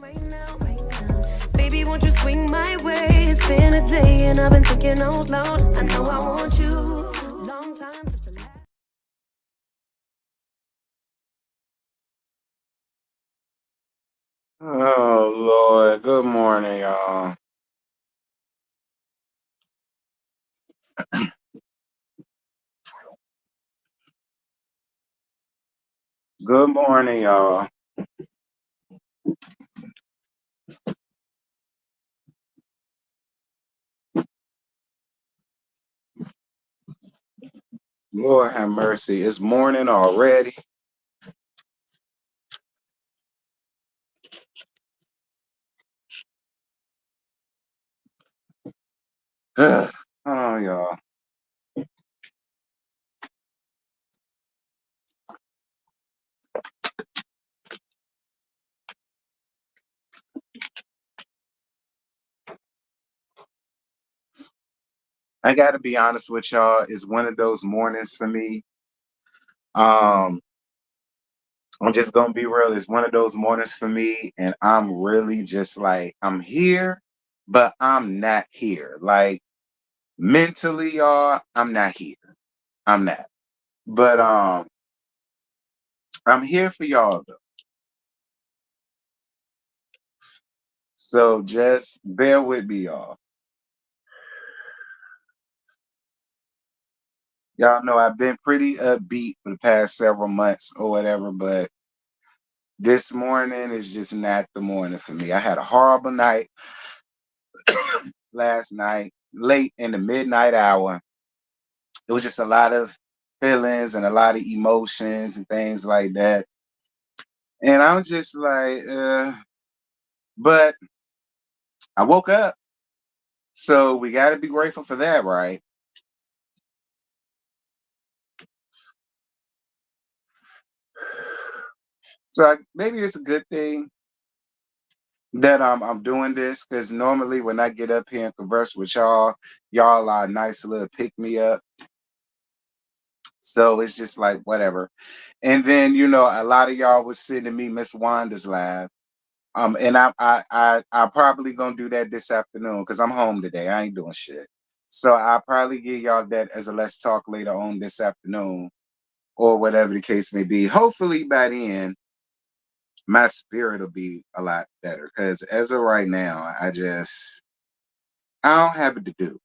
Right now. Baby, won't you swing my way? It's been a day and I've been thinking out loud. I know I want you. Long time since the last. Oh Lord, good morning, y'all. Good morning, y'all. Lord have mercy. It's morning already. Hold on, y'all. I gotta be honest with y'all. It's one of those mornings for me. Um, I'm just gonna be real. It's one of those mornings for me, and I'm really just like I'm here, but I'm not here. Like mentally, y'all, I'm not here. I'm not. But I'm here for y'all though. So just bear with me, y'all. Y'all know I've been pretty upbeat for the past several months or whatever, but this morning is just not the morning for me. I had a horrible night last night, late in the midnight hour. It was just a lot of feelings and a lot of emotions and things like that. And I'm just like, but I woke up. So we got to be grateful for that, right? So maybe it's a good thing that I'm doing this because normally when I get up here and converse with y'all are a nice little pick me up. So it's just like whatever. And then a lot of y'all was sending me Miss Wanda's live. And I probably gonna do that this afternoon because I'm home today. I ain't doing shit. So I'll probably give y'all that as a let's talk later on this afternoon or whatever the case may be. Hopefully by then my spirit will be a lot better because as of right now, I don't have it to do.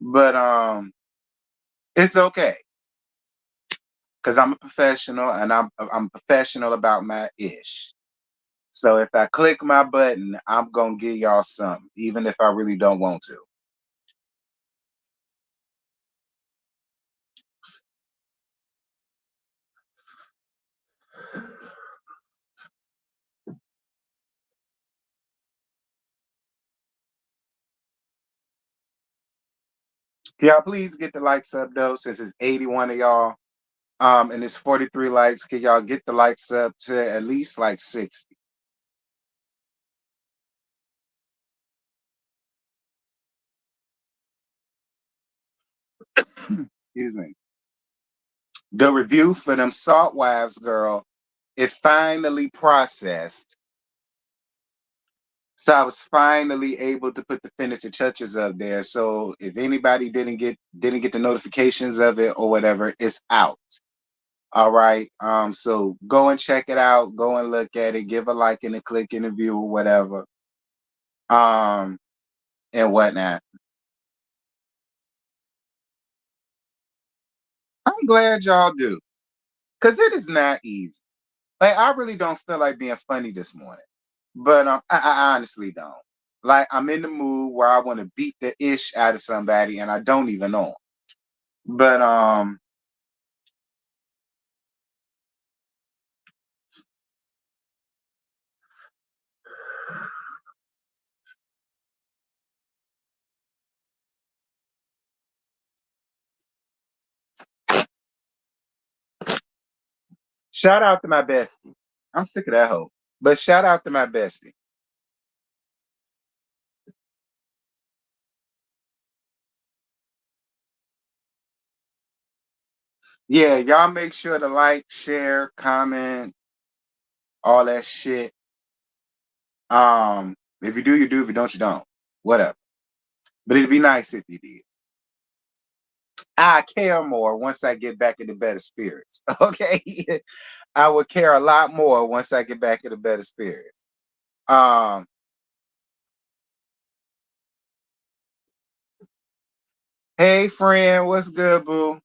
But it's okay because I'm a professional and I'm professional about my ish. So if I click my button, I'm gonna give y'all something, even if I really don't want to. Can y'all please get the likes up though, since it's 81 of y'all. And it's 43 likes. Can y'all get the likes up to at least like 60? Excuse me. The review for them Salt Wives, girl, it finally processed. So I was finally able to put the finishing touches up there. So if anybody didn't get the notifications of it or whatever, it's out. All right. So go and check it out. Go and look at it. Give a like and a click in the view or whatever. Um, and whatnot. I'm glad y'all do. Cause it is not easy. Like I really don't feel like being funny this morning. But I honestly don't. Like I'm in the mood where I want to beat the ish out of somebody and I don't even know 'em. But shout out to my bestie. I'm sick of that hoe. But shout out to my bestie. Yeah, y'all make sure to like, share, comment, all that shit. If you do, you do. If you don't, you don't. Whatever. But it'd be nice if you did. I care more once I get back into better spirits. Okay. I would care a lot more once I get back into better spirits. Um, hey friend, what's good, boo?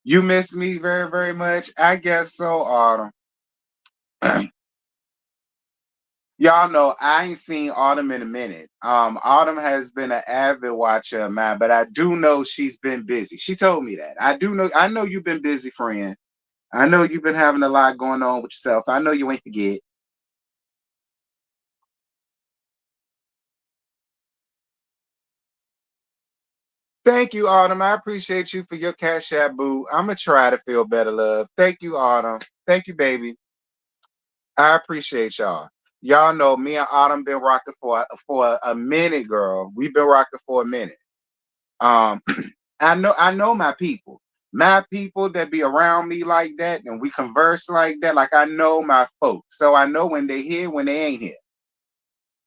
You miss me very, very much? I guess so, Autumn. Y'all know I ain't seen Autumn in a minute. Autumn has been an avid watcher of mine, but I do know she's been busy. She told me that. I know you've been busy, friend. I know you've been having a lot going on with yourself. I know you ain't forget. Thank you, Autumn. I appreciate you for your cash app, boo. I'ma try to feel better, love. Thank you, Autumn. Thank you, baby. I appreciate y'all. Y'all know me and Autumn been rocking for a minute, girl. We've been rocking for a minute. Um, I know my people. My people that be around me like that and we converse like that. Like I know my folks. So I know when they here, when they ain't here.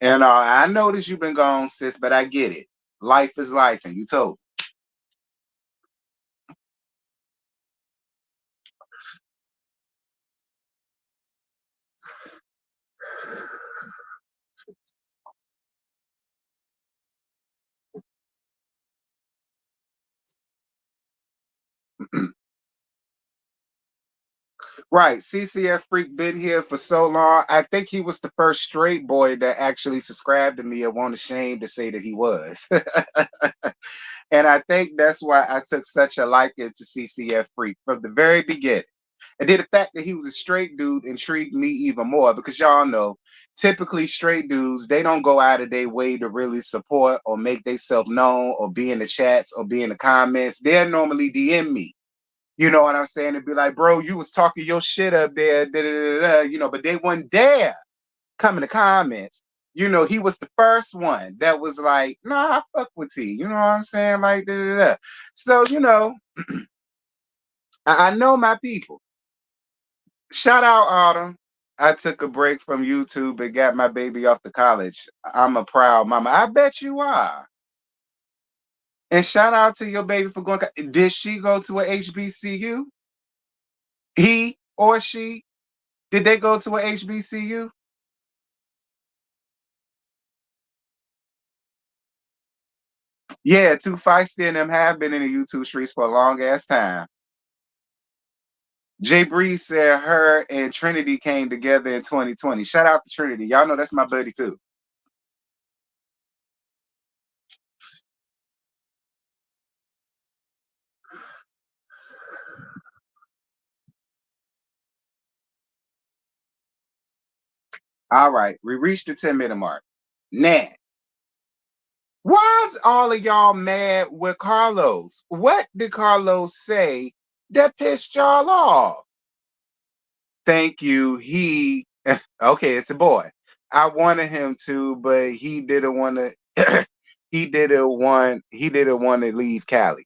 And I notice you've been gone, sis, but I get it. Life is life, and you told. Right. CCF Freak been here for so long. I think he was the first straight boy that actually subscribed to me and won't ashamed to say that he was. And I think that's why I took such a liking to CCF Freak from the very beginning. And then the fact that he was a straight dude intrigued me even more because y'all know, typically straight dudes, they don't go out of their way to really support or make themselves known or be in the chats or be in the comments. They'll normally DM me. You know what I'm saying? It'd be like, bro, you was talking your shit up there, da, da, da, da, but they wouldn't dare come in the comments. He was the first one that was like, nah, I fuck with T. You know what I'm saying? Like, da, da, da. So, I know my people. Shout out Autumn. I took a break from YouTube and got my baby off to college. I'm a proud mama. I bet you are. And shout out to your baby for going. Did she go to a HBCU? He or she? Did they go to a HBCU? Yeah, Too Feisty and them have been in the YouTube streets for a long ass time. Jay Breeze said her and Trinity came together in 2020. Shout out to Trinity. Y'all know that's my buddy too. All right, we reached the 10-minute mark. Now, why's all of y'all mad with Carlos? What did Carlos say that pissed y'all off? Thank you. Okay, it's a boy. I wanted him to, but he didn't want to. He didn't want to leave Cali.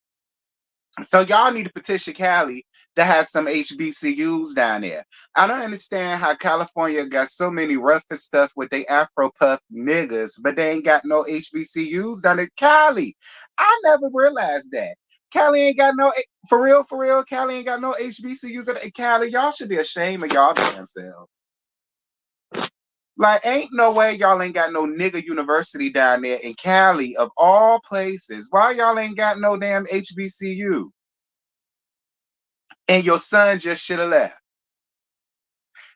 So y'all need to petition Cali to have some HBCUs down there. I don't understand how California got so many rough and stuff with they Afro puff niggas, but they ain't got no HBCUs down in Cali. I never realized that. Cali ain't got no for real. Cali ain't got no HBCUs in Cali. Y'all should be ashamed of y'all damn selves. Like, ain't no way y'all ain't got no nigga university down there in Cali of all places. Why y'all ain't got no damn HBCU? And your son just should have left.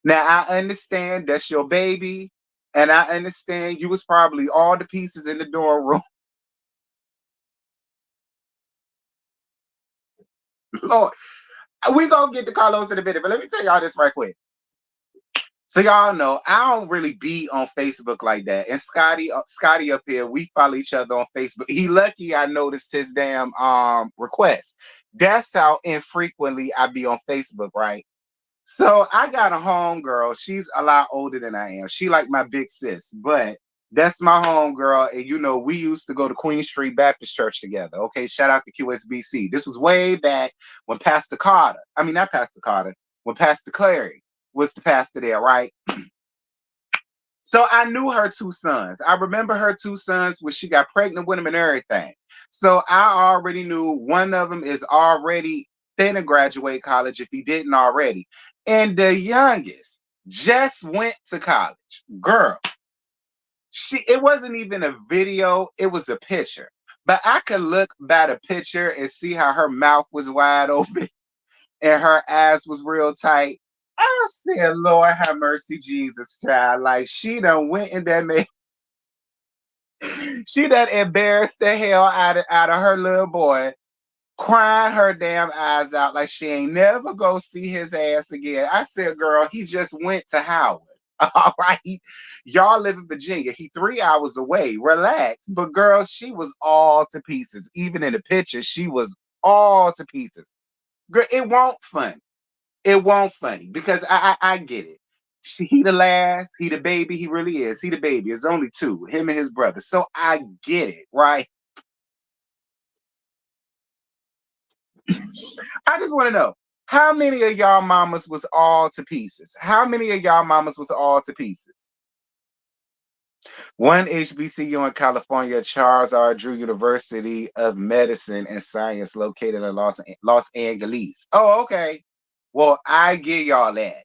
Now I understand that's your baby, and I understand you was probably all the pieces in the dorm room. Lord, we gonna get to Carlos in a minute, but let me tell y'all this right quick. So y'all know I don't really be on Facebook like that. And Scotty up here, we follow each other on Facebook. He lucky I noticed his damn request. That's how infrequently I be on Facebook, right? So I got a home girl. She's a lot older than I am. She like my big sis, but that's my home girl. And you know, we used to go to Queen Street Baptist Church together. Okay, shout out to QSBC. This was way back when Pastor Carter, I mean not Pastor Carter, when Pastor Clary was the pastor there, right? So I knew her two sons. I remember her two sons when she got pregnant with him and everything. So I already knew one of them is already finna graduate college if he didn't already. And the youngest just went to college. Girl, it wasn't even a video, it was a picture. But I could look by the picture and see how her mouth was wide open and her ass was real tight. I said, Lord have mercy, Jesus, child. Like she done went in that man. She done embarrassed the hell out of her little boy, crying her damn eyes out like she ain't never go see his ass again. I said, girl, he just went to Howard. All right. Y'all live in Virginia. He 3 hours away. Relax. But girl, she was all to pieces. Even in the picture, she was all to pieces. Girl, it won't funny. It won't funny because I get it. He the last, he the baby, he really is. He the baby. It's only two, him and his brother. So I get it, right? I just want to know how many of y'all mamas was all to pieces? How many of y'all mamas was all to pieces? One HBCU in California, Charles R. Drew University of Medicine and Science, located in Los Angeles. Oh, okay. Well, I give y'all that.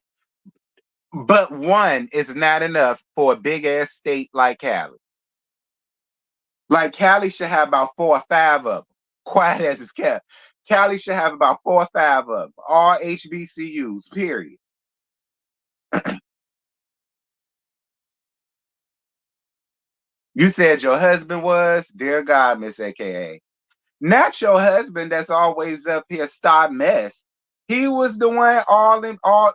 But one is not enough for a big ass state like Cali. Like Cali should have about 4 or 5 of them. Quiet as it's kept. Cali should have about 4 or 5 of them. All HBCUs, period. You said your husband was, dear God, Miss AKA. Not your husband that's always up here star mess. He was the one all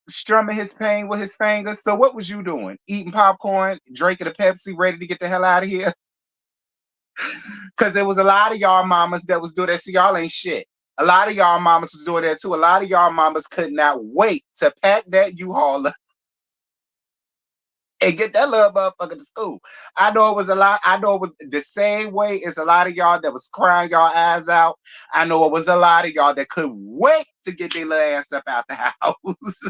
strumming his pain with his fingers. So what was you doing? Eating popcorn, drinking a Pepsi, ready to get the hell out of here? Because there was a lot of y'all mamas that was doing that. See, y'all ain't shit. A lot of y'all mamas was doing that too. A lot of y'all mamas could not wait to pack that U-Haul up and get that little motherfucker to school. I know it was a lot. I know it was the same way as a lot of y'all that was crying y'all eyes out. I know it was a lot of y'all that couldn't wait to get their little ass up out the house.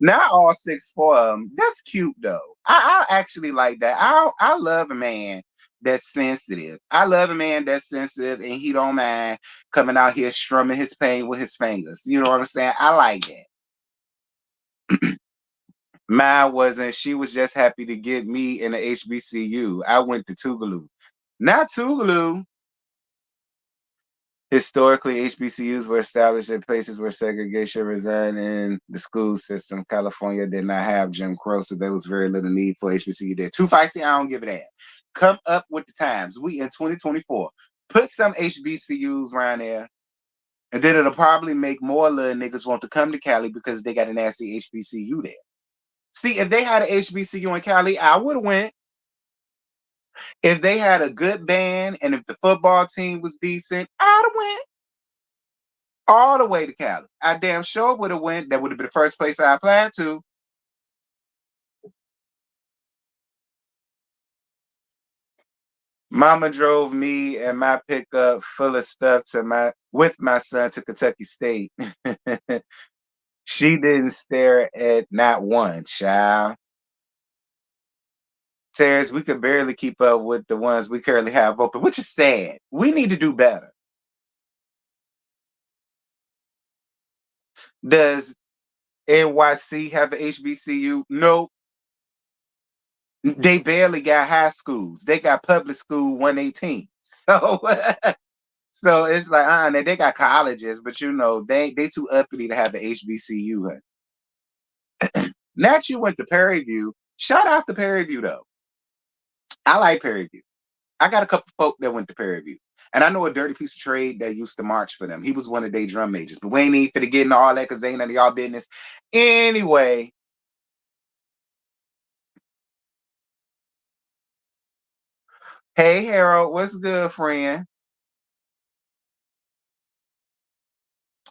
Not all 6 for them. That's cute though. I actually like that. I love a man that's sensitive. I love a man that's sensitive and he don't mind coming out here strumming his pain with his fingers. You know what I'm saying? I like that. Mine wasn't. She was just happy to get me in the HBCU. I went to Tougaloo. Not Tougaloo. Historically, HBCUs were established in places where segregation resided in the school system. California did not have Jim Crow, so there was very little need for HBCU there. Too feisty, I don't give it that. Come up with the times. We in 2024. Put some HBCUs around there, and then it'll probably make more little niggas want to come to Cali because they got a nasty HBCU there. See, if they had an HBCU in Cali, I would have went. If they had a good band and if the football team was decent, I'd have went. All the way to Cali. I damn sure would have went. That would have been the first place I applied to. Mama drove me and my pickup full of stuff with my son to Kentucky State. She didn't stare at not one child. Terrence, we could barely keep up with the ones we currently have open, which is sad. We need to do better. Does NYC have an HBCU? Nope. They barely got high schools. They got public school 118. So so it's like, they got colleges, but they too uppity to have the HBCU. Not you went to Prairie View. Shout out to Prairie View though. I like Prairie View. I got a couple folk that went to Prairie View. And I know a dirty piece of trade that used to march for them. He was one of their drum majors. But we ain't need for to get into all that because they ain't none of y'all business. Anyway. Hey Harold, what's good, friend?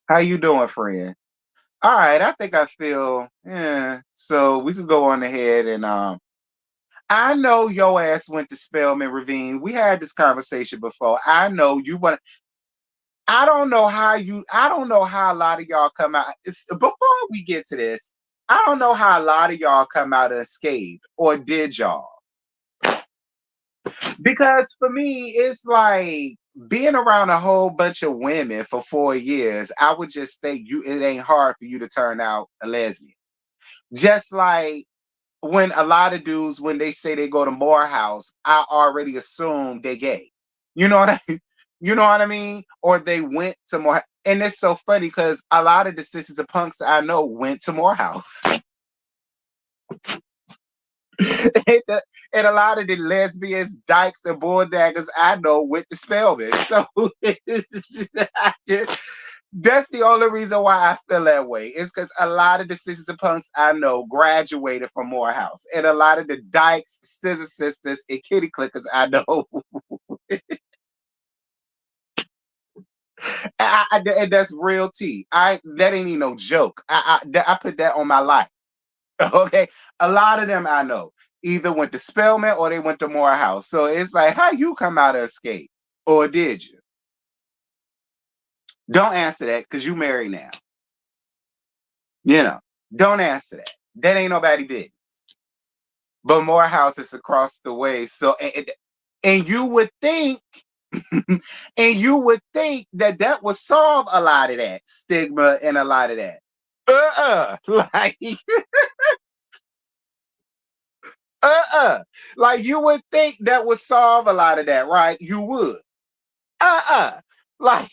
How you doing, friend? All right, I think I feel so we could go on ahead and I know your ass went to Spelman Ravine. We had this conversation before. I know you want. I don't know how a lot of y'all come out. Before we get to this, I don't know how a lot of y'all come out unscathed, or did y'all? Because for me, it's like being around a whole bunch of women for 4 years. I would just think it ain't hard for you to turn out a lesbian. Just like when a lot of dudes, when they say they go to Morehouse, I already assume they gay. You know what you know what I mean? Or they went to more, and it's so funny because a lot of the sisters and punks I know went to Morehouse. And a lot of the lesbians, dykes, and bulldaggers I know went to Spelman. So that's the only reason why I feel that way. It's because a lot of the sisters and punks I know graduated from Morehouse. And a lot of the dykes, scissor sisters, and kitty clickers I know. And that's real tea. That ain't even no joke. I put that on my life. Okay. A lot of them I know either went to Spelman or they went to Morehouse. So it's like, how you come out of escape? Or did you? Don't answer that because you married now. Don't answer that. That ain't nobody big. But Morehouse is across the way. So and you would think, and you would think that would solve a lot of that stigma and a lot of that. Like like you would think that would solve a lot of that, right? You would. Like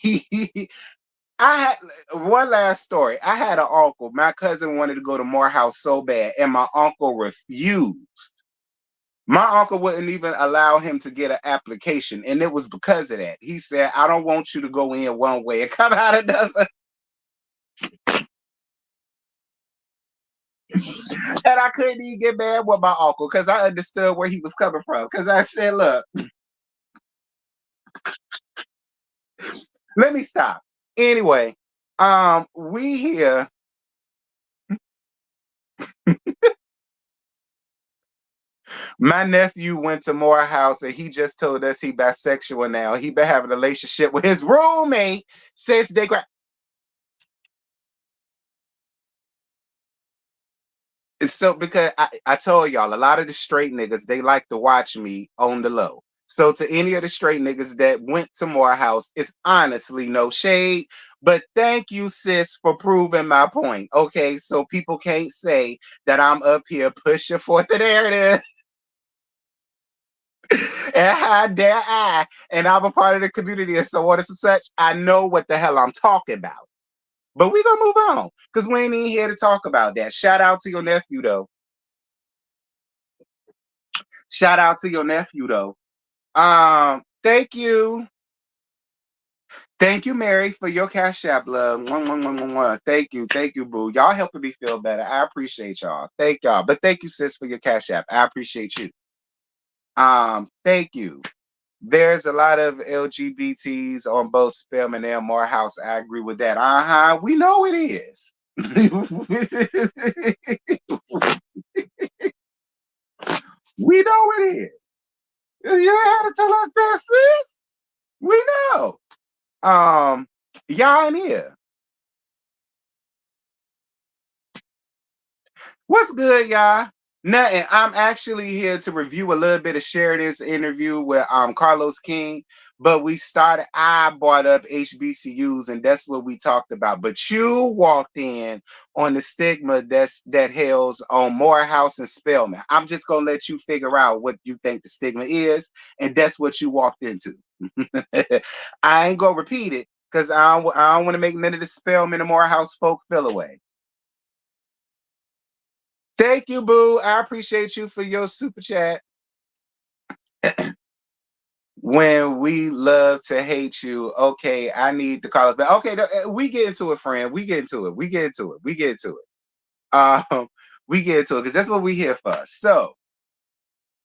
I had one last story. I had an uncle. My cousin wanted to go to Morehouse so bad, and my uncle refused. My uncle wouldn't even allow him to get an application, and it was because of that. He said, "I don't want you to go in one way and come out another." And I couldn't even get mad with my uncle because I understood where he was coming from. Because I said, "Look, let me stop." Anyway, we here. My nephew went to Morehouse and he just told us he bisexual now. He been having a relationship with his roommate since they So because I told y'all a lot of the straight niggas, they like to watch me on the low. So to any of the straight niggas that went to Morehouse, it's honestly no shade. But thank you, sis, for proving my point. Okay, so people can't say that I'm up here pushing forth the narrative. And how dare I? And I'm a part of the community and so on and such. I know what the hell I'm talking about. But we gonna move on because we ain't even here to talk about that. Shout out to your nephew though. Shout out to your nephew though. Thank you. Thank you, Mary, for your cash app, love. Mwah, mwah, mwah, mwah, mwah. Thank you, boo. Y'all helping me feel better. I appreciate y'all. Thank y'all. But thank you, sis, for your cash app. I appreciate you. Thank you. There's a lot of LGBTs on both Spelman and Morehouse. I agree with that. We know it is. We know it is. You had to tell us that, sis. We know. Y'all in here. What's good, y'all? Nothing. I'm actually here to review a little bit of Sheridan's interview with Carlos King, but I brought up HBCUs and that's what we talked about. But you walked in on the stigma that hails on Morehouse and Spelman. I'm just gonna let you figure out what you think the stigma is, and that's what you walked into. I ain't gonna repeat it because I don't want to make none of the Spelman and Morehouse folk feel away. Thank you, boo. I appreciate you for your super chat. When we love to hate you, okay, I need to call us back. Okay, we get into it, friend. We get into it. We get into it. We get into it. We get into it because that's what we here for. So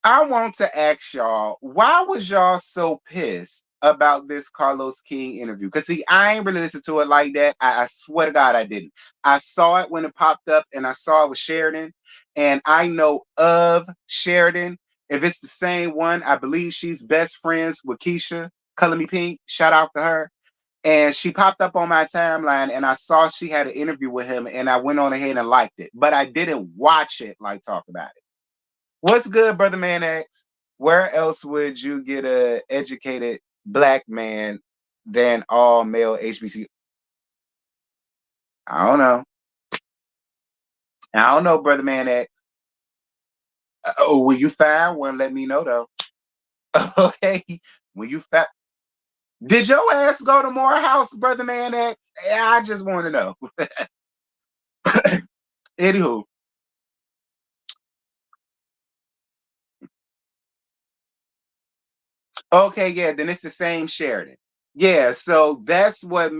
I want to ask y'all, why was y'all so pissed about this Carlos King interview? Because see, I ain't really listened to it like that. I swear to God, I didn't. I saw it when it popped up, and I saw it with Sheridan, and I know of Sheridan. If it's the same one, I believe she's best friends with Keisha, Color Me Pink. Shout out to her. And she popped up on my timeline, and I saw she had an interview with him, and I went on ahead and liked it, but I didn't watch it like talk about it. What's good, brother man X? Where else would you get a educated black man than all male HBC? I don't know. I don't know, brother man X. Oh, when you find one, let me know though. Okay, when you find, did your ass go to Morehouse, brother man X? I just want to know. Anywho, okay, yeah, then it's the same Sheridan. Yeah, so that's what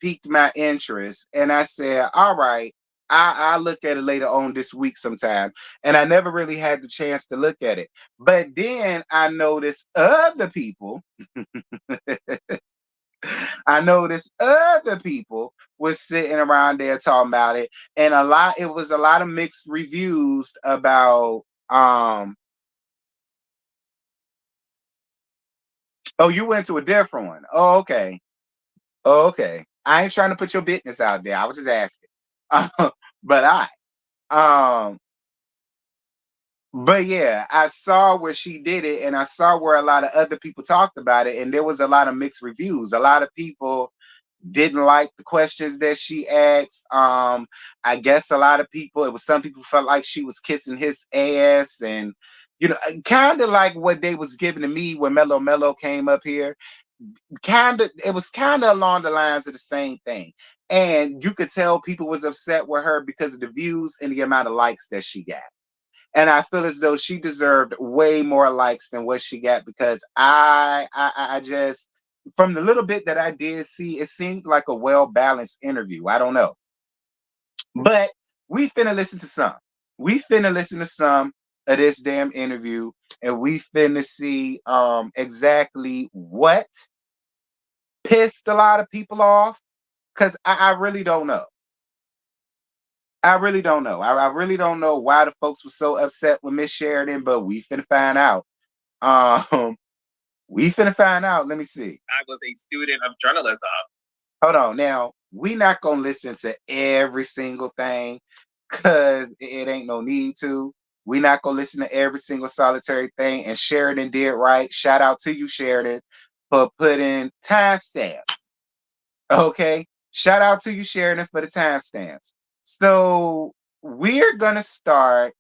piqued my interest. And I said, all right, I look at it later on this week sometime. And I never really had the chance to look at it. But then I noticed other people, I noticed other people was sitting around there talking about it. And it was a lot of mixed reviews about oh, you went to a different one. Oh, okay. Oh, okay. I ain't trying to put your business out there. I was just asking. But um, but yeah, I saw where she did it, and I saw where a lot of other people talked about it, and there was a lot of mixed reviews. A lot of people didn't like the questions that she asked. I guess a lot of people, it was some people felt like she was kissing his ass, and kind of like what they was giving to me when Mello came up here. It was kind of along the lines of the same thing, and you could tell people was upset with her because of the views and the amount of likes that she got. And I feel as though she deserved way more likes than what she got, because I just, from the little bit that I did see, it seemed like a well balanced interview. I don't know, but we finna listen to some. We finna listen to some of this damn interview, and we finna see exactly what pissed a lot of people off, because I really don't know. I really don't know. I really don't know why the folks were so upset with Miss Sheridan, but we finna find out. Um, we finna find out. Let me see. I was a student of journalism. Hold on. Now, we not gonna listen to every single thing because it ain't no need to. We not gonna listen to every single solitary thing. And Sheridan did right. Shout out to you, Sheridan, for putting timestamps. Okay. Shout out to you, Sheridan, for the timestamps. So we're gonna start.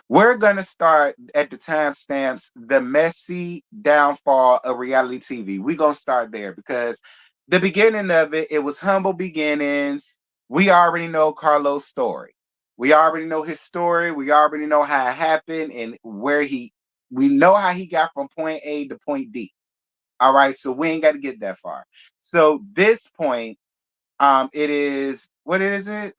We're gonna start at the timestamps, the messy downfall of reality TV. We're gonna start there because the beginning of it, it was humble beginnings. We already know Carlos' story. We already know his story. We already know how it happened and we know how he got from point A to point D. All right, so we ain't got to get that far. So this point, it is, what is it?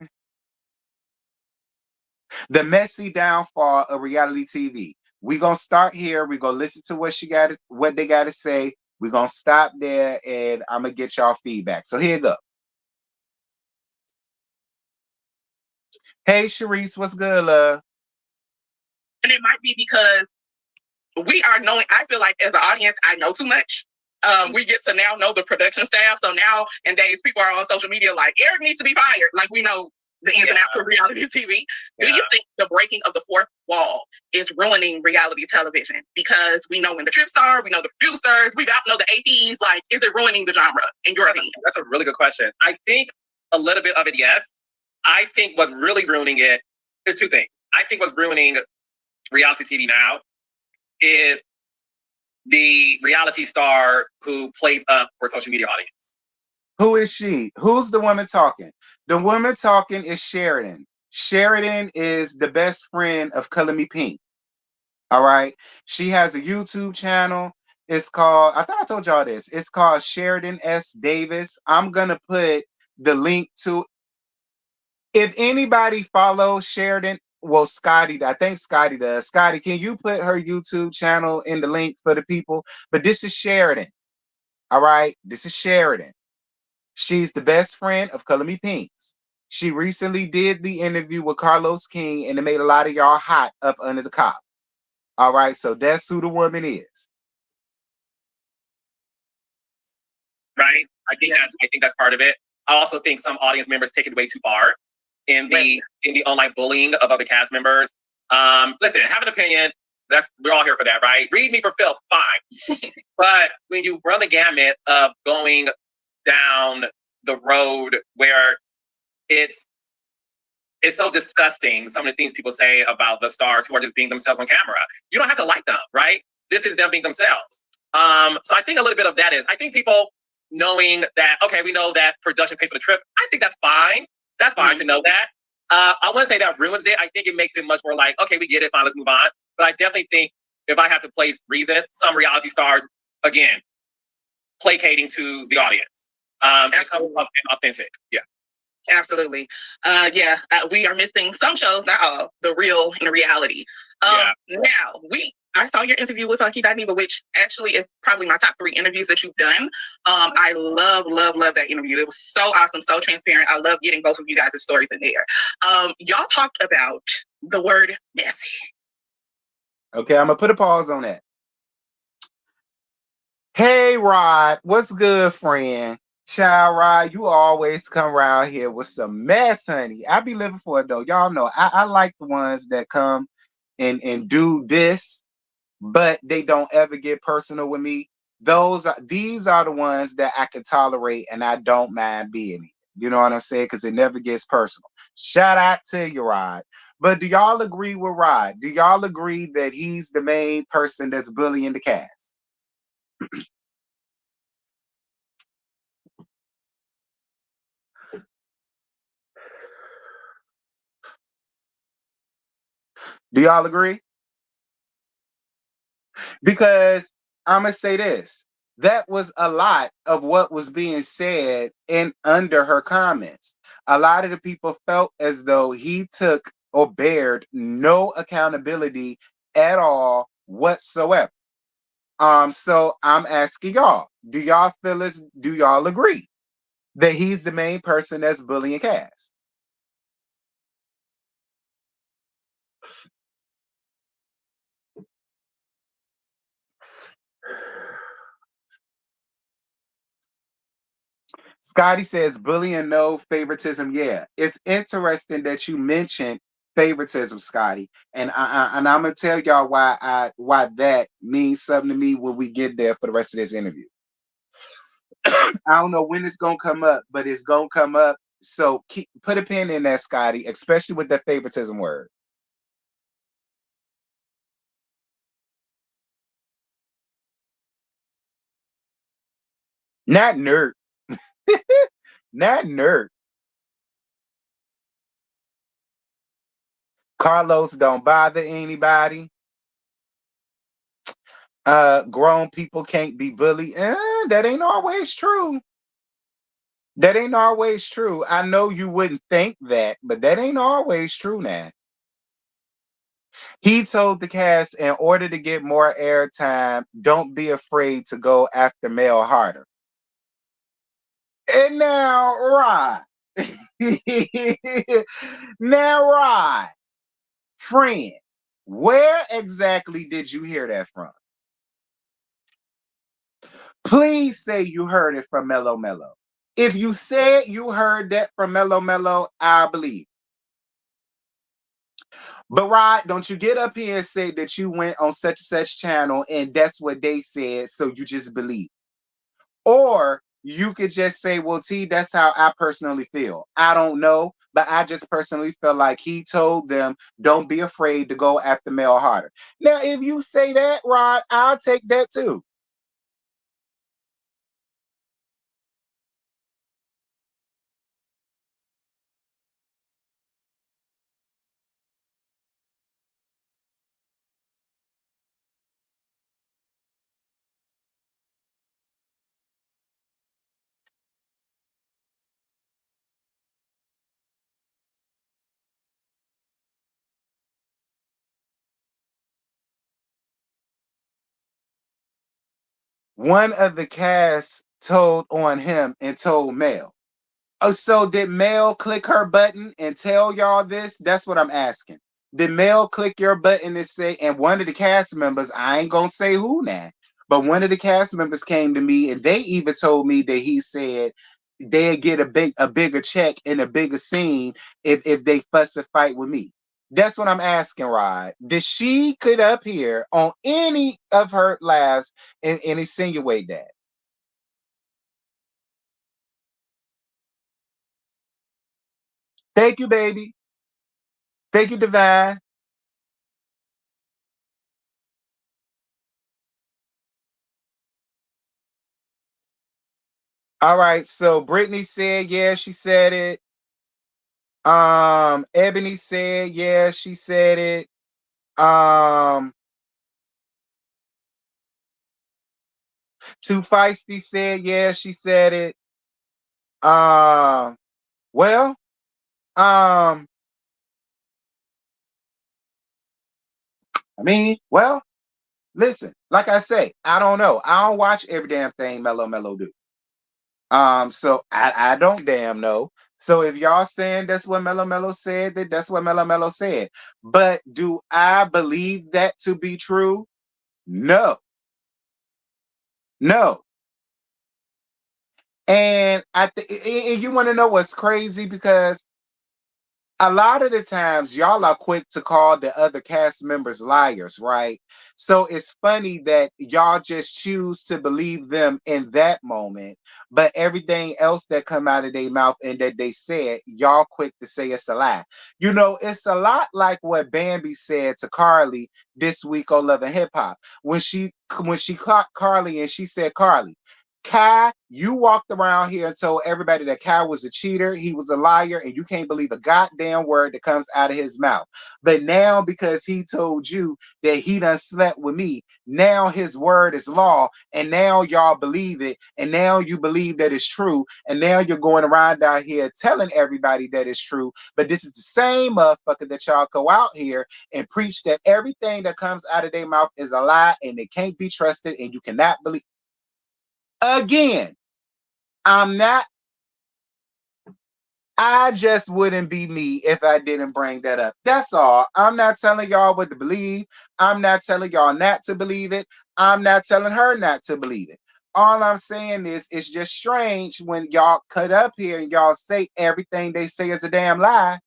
The messy downfall of reality TV. We're gonna start here. We're gonna listen to what they gotta say. We're gonna stop there, and I'm gonna get y'all feedback. So here you go. Hey Sharice, what's good, love? And it might be because we are knowing, I feel like as an audience, I know too much. We get to now know the production staff. So now in days, people are on social media like, Eric needs to be fired. Like, we know the ins and outs of reality TV. Do you think the breaking of the fourth wall is ruining reality television? Because we know when the trips are, we know the producers, we don't know the APs. Like, is it ruining the genre in your opinion? That's a really good question. I think a little bit of it, yes. I think what's really ruining it is two things. I think what's ruining reality TV now is the reality star who plays up for social media audience. Who is she? Who's the woman talking? The woman talking is Sheridan. Sheridan is the best friend of Color Me Pink. All right. She has a YouTube channel. It's called, I thought I told y'all this. It's called Sheridan S. Davis. I'm going to put the link to, if anybody follows Sheridan, well, Scotty, I think Scotty does. Scotty, can you put her YouTube channel in the link for the people? But this is Sheridan. All right. This is Sheridan. She's the best friend of Color Me Pinks. She recently did the interview with Carlos King, and it made a lot of y'all hot up under the collar. All right, so that's who the woman is. Right? I think that's part of it. I also think some audience members take it way too far in the online bullying of other cast members. Listen, have an opinion. We're all here for that, right? Read me for filth, fine. But when you run the gamut of going down the road where it's so disgusting, some of the things people say about the stars who are just being themselves on camera. You don't have to like them, right? This is them being themselves. So I think a little bit of that is, I think people knowing that, okay, we know that production pays for the trip. I think that's fine. That's fine to know that. I wouldn't say that ruins it. I think it makes it much more like, okay, we get it, fine, let's move on. But I definitely think if I had to place reasons, some reality stars, again, placating to the audience. And authentic. Yeah. Absolutely. We are missing some shows, not all, the real and the reality. Now, I saw your interview with Funky Diva, which actually is probably my top 3 interviews that you've done. I love that interview. It was so awesome, so transparent. I love getting both of you guys' stories in there. Y'all talked about the word messy. Okay, I'm going to put a pause on that. Hey, Rod, what's good, friend? Child, Rod, you always come around here with some mess, honey. I be living for it, though. Y'all know, I like the ones that come and do this, but they don't ever get personal with me. These are the ones that I can tolerate and I don't mind being here. You know what I'm saying? Because it never gets personal. Shout out to you, Rod. But do y'all agree with Rod? Do y'all agree that he's the main person that's bullying the cast? Do y'all agree? Because I'm going to say this. That was a lot of what was being said in under her comments. A lot of the people felt as though he took or bared no accountability at all whatsoever. So I'm asking y'all, do y'all agree that he's the main person that's bullying Cass? Scotty says bullying, no favoritism. Yeah, it's interesting that you mentioned favoritism, Scotty, and I'm gonna tell y'all why that means something to me when we get there for the rest of this interview. I don't know when it's gonna come up, but it's gonna come up. So put a pin in that, Scotty, especially with that favoritism word. Not nerd. Not nerd. Carlos don't bother anybody. Grown people can't be bullied. That ain't always true. That ain't always true. I know you wouldn't think that, but that ain't always true now. He told the cast, in order to get more airtime, don't be afraid to go after Mel harder. And now, Rod. Now, Rod, friend, where exactly did you hear that from? Please say you heard it from Mellow Mellow. If you said you heard that from Mellow Mellow, I believe. But Rod, don't you get up here and say that you went on such and such channel and that's what they said, so you just believe. Or you could just say, well, T, that's how I personally feel. I don't know, but I just personally feel like he told them, don't be afraid to go after Mel harder. Now, if you say that, Rod, I'll take that too. One of the cast told on him and told Mel. Oh, so did Mel click her button and tell y'all this? That's what I'm asking. Did Mel click your button and say, and one of the cast members, I ain't gonna say who now, but one of the cast members came to me and they even told me that he said they'd get a bigger check and a bigger scene if they fuss and fight with me. That's what I'm asking, Rod. Did she get up here on any of her lives and insinuate that? Thank you, baby. Thank you, Divine. All right, so Brittany said, yeah, she said it. Ebony said, yeah, she said it. Too Feisty said, yeah, she said it. Well, I mean, well, listen, like I say, I don't know. I don't watch every damn thing Mellow Mellow do. So I don't damn know. So if y'all saying that's what Mellow Mellow said, that's what Mellow Mellow said. But do I believe that to be true? No. No. And you want to know what's crazy? Because a lot of the times y'all are quick to call the other cast members liars, right? So it's funny that y'all just choose to believe them in that moment, but everything else that come out of their mouth and that they said, y'all quick to say it's a lie. You know, it's a lot like what Bambi said to Carly this week on Love and Hip Hop when she clocked Carly and she said, Carly, Kai, you walked around here and told everybody that Kai was a cheater, he was a liar, and you can't believe a goddamn word that comes out of his mouth. But now, because he told you that he done slept with me, now his word is law, and now y'all believe it, and now you believe that it's true, and now you're going around out here telling everybody that it's true. But this is the same motherfucker that y'all go out here and preach that everything that comes out of their mouth is a lie, and it can't be trusted, and you cannot believe. Again, I just wouldn't be me if I didn't bring that up. That's all. I'm not telling y'all what to believe. I'm not telling y'all not to believe it. I'm not telling her not to believe it. All I'm saying is it's just strange when y'all cut up here and y'all say everything they say is a damn lie.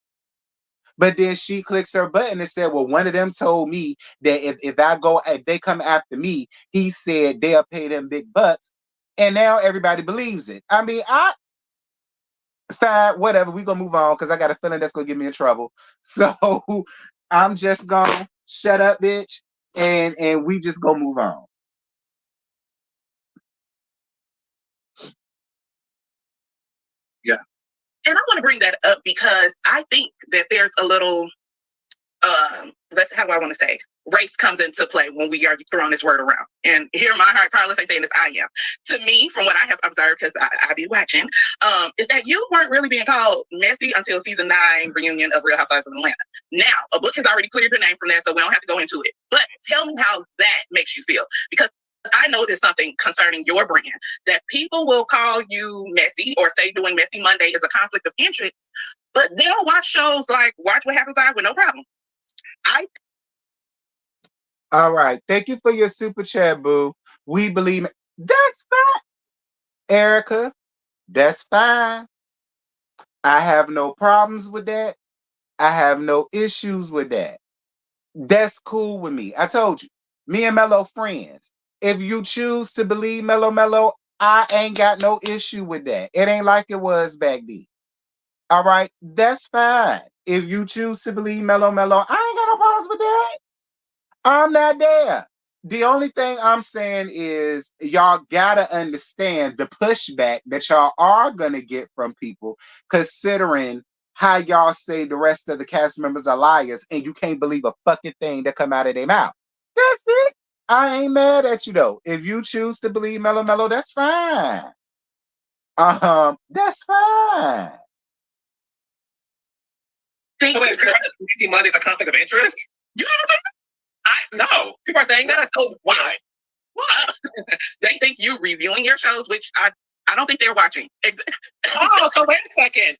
But then she clicks her button and said, well, one of them told me that if they come after me, he said they'll pay them big bucks. And now everybody believes it. I mean, fine, whatever. We gonna move on because I got a feeling that's gonna get me in trouble. So I'm just gonna shut up, bitch, and we just gonna move on. Yeah. And I want to bring that up because I think that there's a little how do I want to say, race comes into play when we are throwing this word around. And here my heart, Carlos, ain't saying this, I am. To me, from what I have observed, because I be watching, is that you weren't really being called messy until season 9 reunion of Real Housewives of Atlanta. Now, a book has already cleared your name from that, so we don't have to go into it. But tell me how that makes you feel. Because I noticed something concerning your brand, that people will call you messy or say doing Messy Monday is a conflict of interest, but they'll watch shows like Watch What Happens Live with no problem. All right. Thank you for your super chat, boo. We believe it. That's fine. Erica, That's fine. I have no problems with that. I have no issues with that. That's cool with me. I told you, me and Mello friends. If you choose to believe Mello, I ain't got no issue with that. It ain't like it was back then. All right, that's fine. If you choose to believe Mello, I ain't got no problems with that. I'm not there. The only thing I'm saying is y'all gotta understand the pushback that y'all are gonna get from people, considering how y'all say the rest of the cast members are liars and you can't believe a fucking thing that come out of their mouth. That's it. I ain't mad at you though. If you choose to believe Mello, that's fine. That's fine. So wait, Messy Monday's a conflict of interest? You never think that? No. People are saying that. So why? Why? They think you reviewing your shows, which I don't think they're watching. Oh, so wait a second.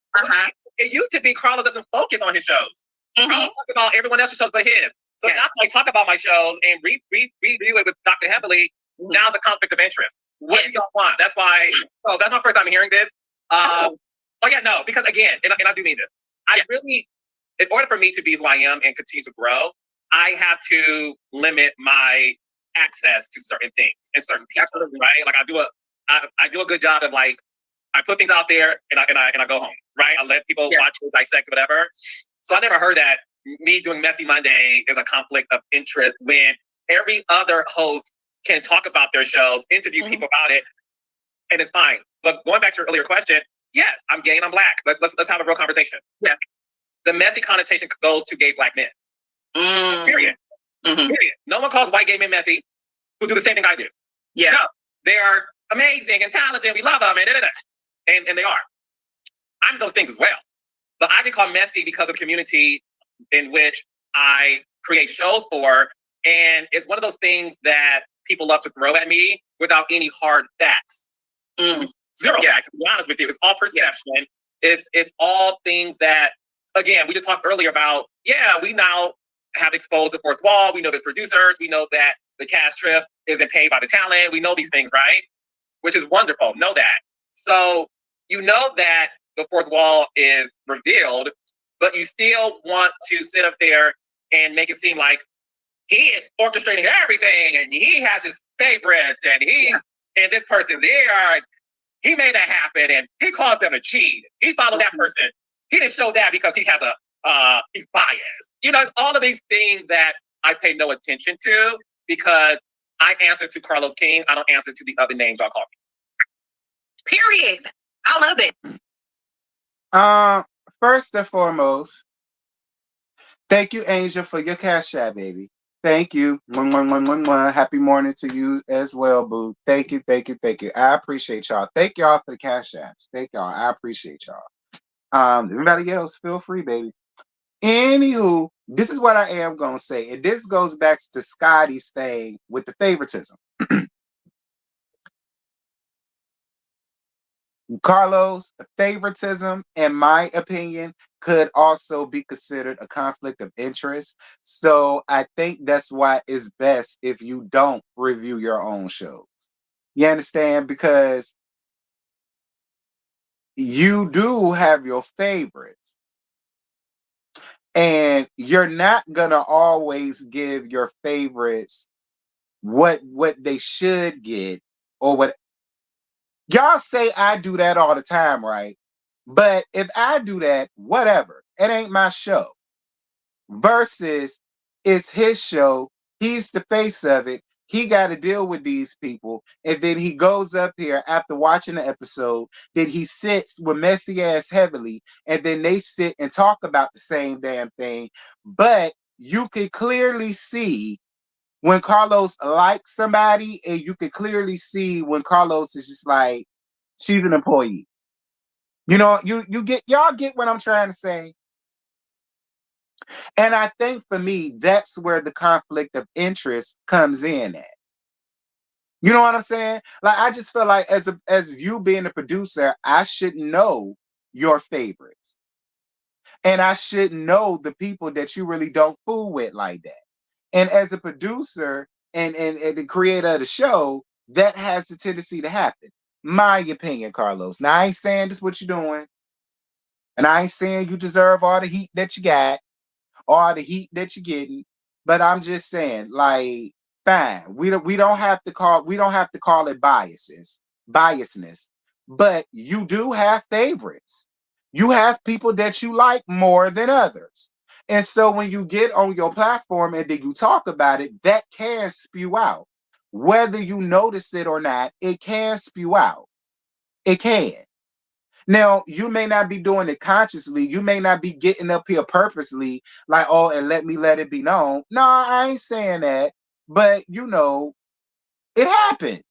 It used to be Carlo doesn't focus on his shows. Carlo talks about everyone else's shows but his. So now I talk about my shows and review it with Dr. Heavily. Now it's a conflict of interest. What do y'all want? That's why. Oh, that's my first time hearing this. No, because again, and I do mean this. I really, in order for me to be who I am and continue to grow, I have to limit my access to certain things and certain people, right? Like I do a good job of like, I put things out there and I go home, right? I let people watch it, dissect, whatever. So I never heard that me doing Messy Monday is a conflict of interest when every other host can talk about their shows, interview people about it, and it's fine. But going back to your earlier question, yes, I'm gay and I'm black. Let's have a real conversation. Yeah. The messy connotation goes to gay black men. Period. Period. No one calls white gay men messy who do the same thing I do. Yeah. No, they are amazing and talented. We love them and they are. I'm those things as well. But I get called messy because of the community in which I create shows for. And it's one of those things that people love to throw at me without any hard facts. Zero facts, to be honest with you. It's all perception. It's all things that, again, we just talked earlier about, we now have exposed the fourth wall. We know there's producers. We know that the cast trip isn't paid by the talent. We know these things, right? Which is wonderful. Know that. So you know that the fourth wall is revealed, but you still want to sit up there and make it seem like he is orchestrating everything and he has his favorites and and this person's here and he made that happen and he caused them to cheat. He followed that person. He didn't show that because he has he's biased. You know, it's all of these things that I pay no attention to because I answer to Carlos King. I don't answer to the other names y'all call me. Period. I love it. First and foremost, thank you, Angel, for your cash app, baby. Thank you. Happy morning to you as well, boo. Thank you. I appreciate y'all. Thank y'all for the cash apps. Thank y'all. I appreciate y'all. Everybody else, feel free, baby. Anywho, this is what I am gonna say, and this goes back to Scotty's thing with the favoritism. Carlos, favoritism, in my opinion, could also be considered a conflict of interest. So I think that's why it's best if you don't review your own shows. You understand? Because you do have your favorites. And you're not gonna always give your favorites what they should get or what y'all say. I do that all the time, right? But if I do that, whatever. It ain't my show. Versus it's his show. He's the face of it. He got to deal with these people. And then he goes up here after watching the episode. Then he sits with messy ass Heavily. And then they sit and talk about the same damn thing. But you can clearly see when Carlos likes somebody, and you can clearly see when Carlos is just like, she's an employee. You know, y'all get what I'm trying to say. And I think for me, that's where the conflict of interest comes in at. You know what I'm saying? Like, I just feel like as you being a producer, I should know your favorites. And I should know the people that you really don't fool with like that. And as a producer and the creator of the show, that has the tendency to happen. My opinion, Carlos. Now I ain't saying this what you're doing, and I ain't saying you deserve all the heat that you got, all the heat that you're getting. But I'm just saying, like, fine. We don't have to call it biasness. But you do have favorites. You have people that you like more than others. And so when you get on your platform and then you talk about it, that can spew out. Whether you notice it or not, it can spew out. It can. Now, you may not be doing it consciously. You may not be getting up here purposely, like, oh, and let it be known. No, I ain't saying that. But, it happens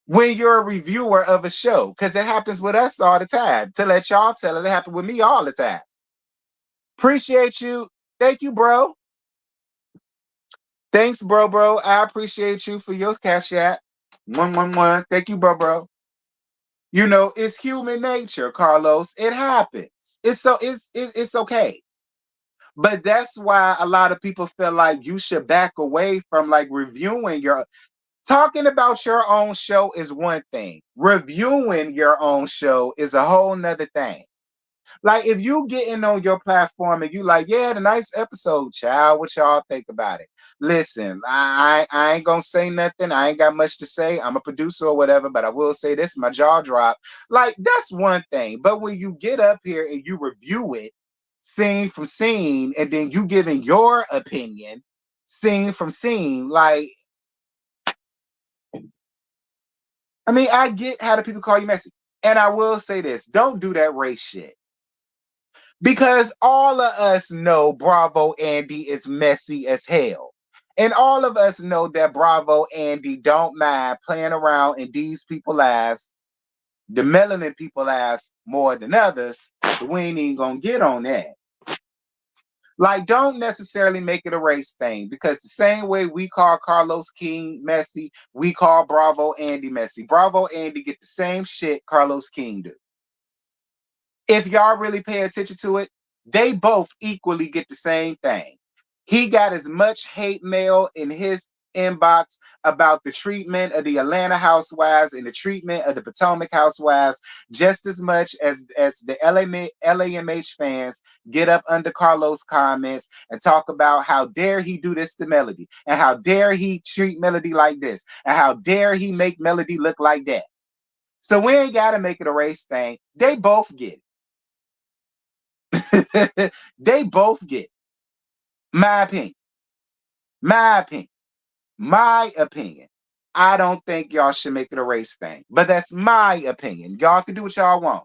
when you're a reviewer of a show, because it happens with us all the time. To let y'all tell it, it happened with me all the time. Appreciate you. Thank you, bro. Thanks, bro. I appreciate you for your cash app. 111. Thank you, bro. It's human nature, Carlos. It happens. It's okay. But that's why a lot of people feel like you should back away from like reviewing talking about your own show is one thing. Reviewing your own show is a whole nother thing. Like if you getting on your platform and you like, yeah, the nice episode, child, what y'all think about it? Listen, I ain't gonna say nothing. I ain't got much to say. I'm a producer or whatever, but I will say this, my jaw drop. Like that's one thing. But when you get up here and you review it, scene from scene, and then you giving your opinion, scene from scene, like I mean, I get how the people call you messy. And I will say this, don't do that race shit. Because all of us know Bravo Andy is messy as hell. And all of us know that Bravo Andy don't mind playing around in these people's lives, the melanin people lives more than others. We ain't even gonna get on that. Like, don't necessarily make it a race thing, because the same way we call Carlos King messy, we call Bravo Andy messy. Bravo Andy get the same shit Carlos King do. If y'all really pay attention to it, they both equally get the same thing. He got as much hate mail in his inbox about the treatment of the Atlanta housewives and the treatment of the Potomac housewives, just as much as the LAMH fans get up under Carlos' comments and talk about how dare he do this to Melody, and how dare he treat Melody like this, and how dare he make Melody look like that. So we ain't got to make it a race thing. They both get it. They both get my opinion. My opinion. I don't think y'all should make it a race thing, but that's my opinion. Y'all can do what y'all want.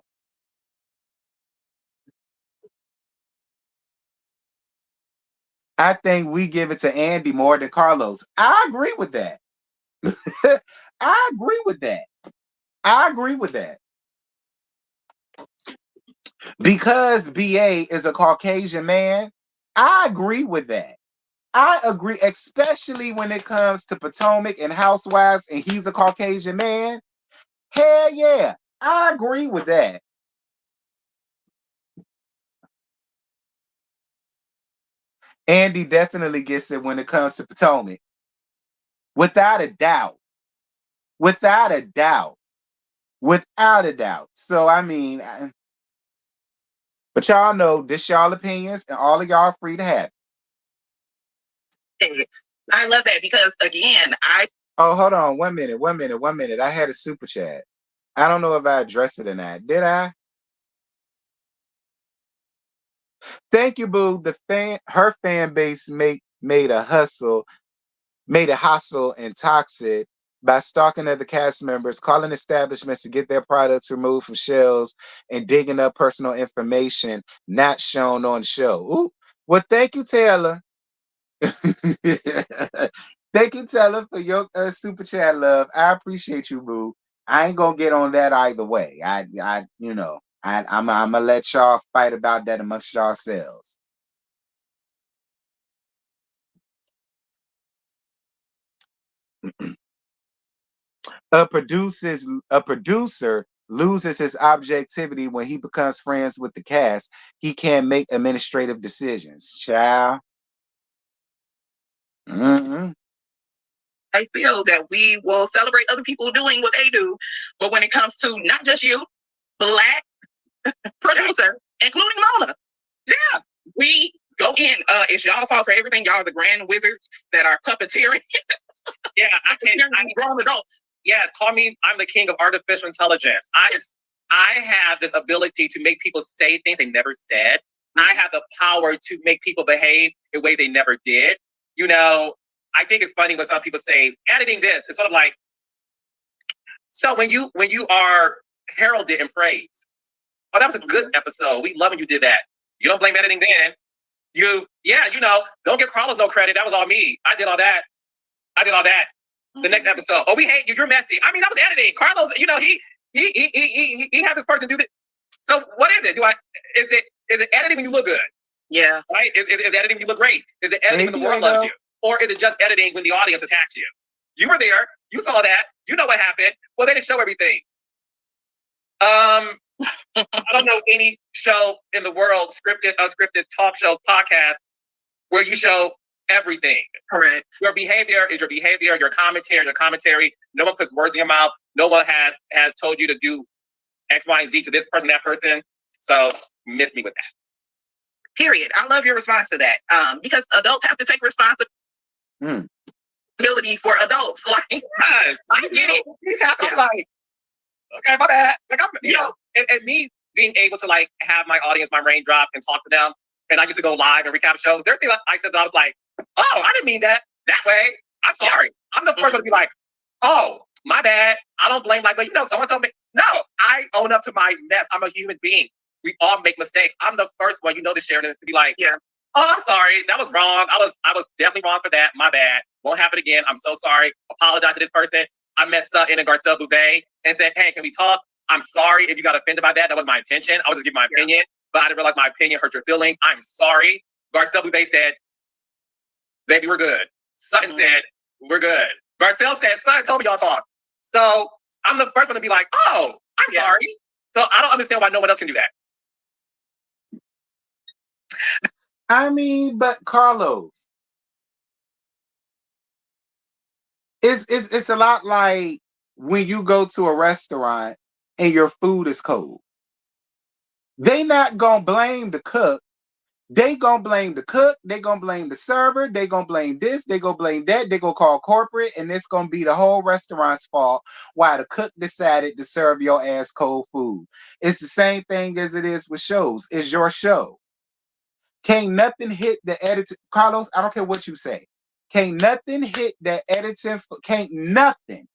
I think we give it to Andy more than Carlos. I agree with that. I agree with that. I agree with that. Because BA is a Caucasian man, I agree with that. I agree, especially when it comes to Potomac and housewives, and he's a Caucasian man. Hell yeah, I agree with that. Andy definitely gets it when it comes to Potomac. Without a doubt. Without a doubt. Without a doubt. So, I mean, but y'all know this y'all opinions, and all of y'all are free to have it. I love that because, again, Oh, hold on. 1 minute. I had a super chat. I don't know if I addressed it or not. Did I? Thank you, boo. Her fan base made a hustle and toxic by stalking other cast members, calling establishments to get their products removed from shelves, and digging up personal information not shown on the show. Ooh. Well, thank you, Taylor. Thank you, Taylor, for your super chat, love. I appreciate you, boo. I ain't gonna get on that either way. I'm gonna let y'all fight about that amongst yourselves. A producer loses his objectivity when he becomes friends with the cast. He can't make administrative decisions. Child. Mm-hmm. I feel that we will celebrate other people doing what they do, but when it comes to not just you, Black producer, including Mona, yeah, we go in. It's y'all fault for everything. Y'all are the grand wizards that are puppeteering. Yeah, I'm grown adults. Yeah, call me. I'm the king of artificial intelligence. I have this ability to make people say things they never said. I have the power to make people behave in a way they never did. You know, I think it's funny when some people say editing this. It's sort of like, so when you are heralded and praised, oh, that was a good episode. We love when you did that. You don't blame editing then. Don't give Carlos no credit. That was all me. I did all that. The next episode. Oh, we hate you. You're messy. I mean, that was editing. Carlos, he had this person do this. So what is it? Is it editing when you look good? Yeah. Right? Is editing when you look great? Is it editing when the world loves you? Or is it just editing when the audience attacks you? You were there. You saw that. You know what happened. Well, they didn't show everything. I don't know any show in the world, scripted, unscripted, talk shows, podcasts, where you show everything. Correct. Your behavior is your behavior, your commentary. No one puts words in your mouth. No one has told you to do X, Y, and Z to this person, that person. So miss me with that. Period. I love your response to that. Because adults have to take responsibility for adults. Like, yes, I get it. I'm like, okay, my bad. Like and me being able to like have my audience, my raindrops, and talk to them. And I used to go live and recap shows. There'd be like, I was like, oh, I didn't mean that way. I'm sorry. I'm the first one to be like, oh, my bad. I don't blame like, but so-and-so. No, I own up to my mess. I'm a human being. We all make mistakes. I'm the first one, to share it, to be like, oh, I'm sorry. That was wrong. I was definitely wrong for that. My bad. Won't happen again. I'm so sorry. Apologize to this person. I met Sutton and Garcelle Bouvet and said, hey, can we talk? I'm sorry if you got offended by that. That was my intention. I was just giving my opinion, but I didn't realize my opinion hurt your feelings. I'm sorry. Garcelle Bouvet said, baby, we're good. Sutton said, we're good. Garcelle said, Sutton told me y'all talk. So I'm the first one to be like, oh, I'm sorry. So I don't understand why no one else can do that. I mean, but Carlos, it's a lot like when you go to a restaurant and your food is cold. They not gonna blame the cook. They gonna blame the cook. They gonna blame the server. They gonna blame this. They gonna blame that. They gonna call corporate, and it's gonna be the whole restaurant's fault why the cook decided to serve your ass cold food. It's the same thing as it is with shows. It's your show. Can't nothing hit the editing, Carlos. I don't care what you say. Can't nothing hit the editing. Can't nothing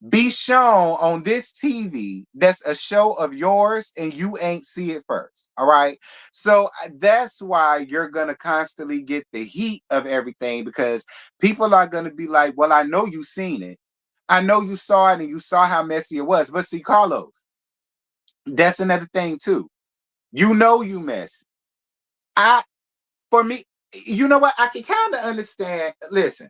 be shown on this TV that's a show of yours and you ain't see it first. All right. So that's why you're going to constantly get the heat of everything, because people are going to be like, well, I know you seen it. I know you saw it and you saw how messy it was. But see, Carlos, that's another thing too. You messy. For me, you know what? I can kind of understand. Listen,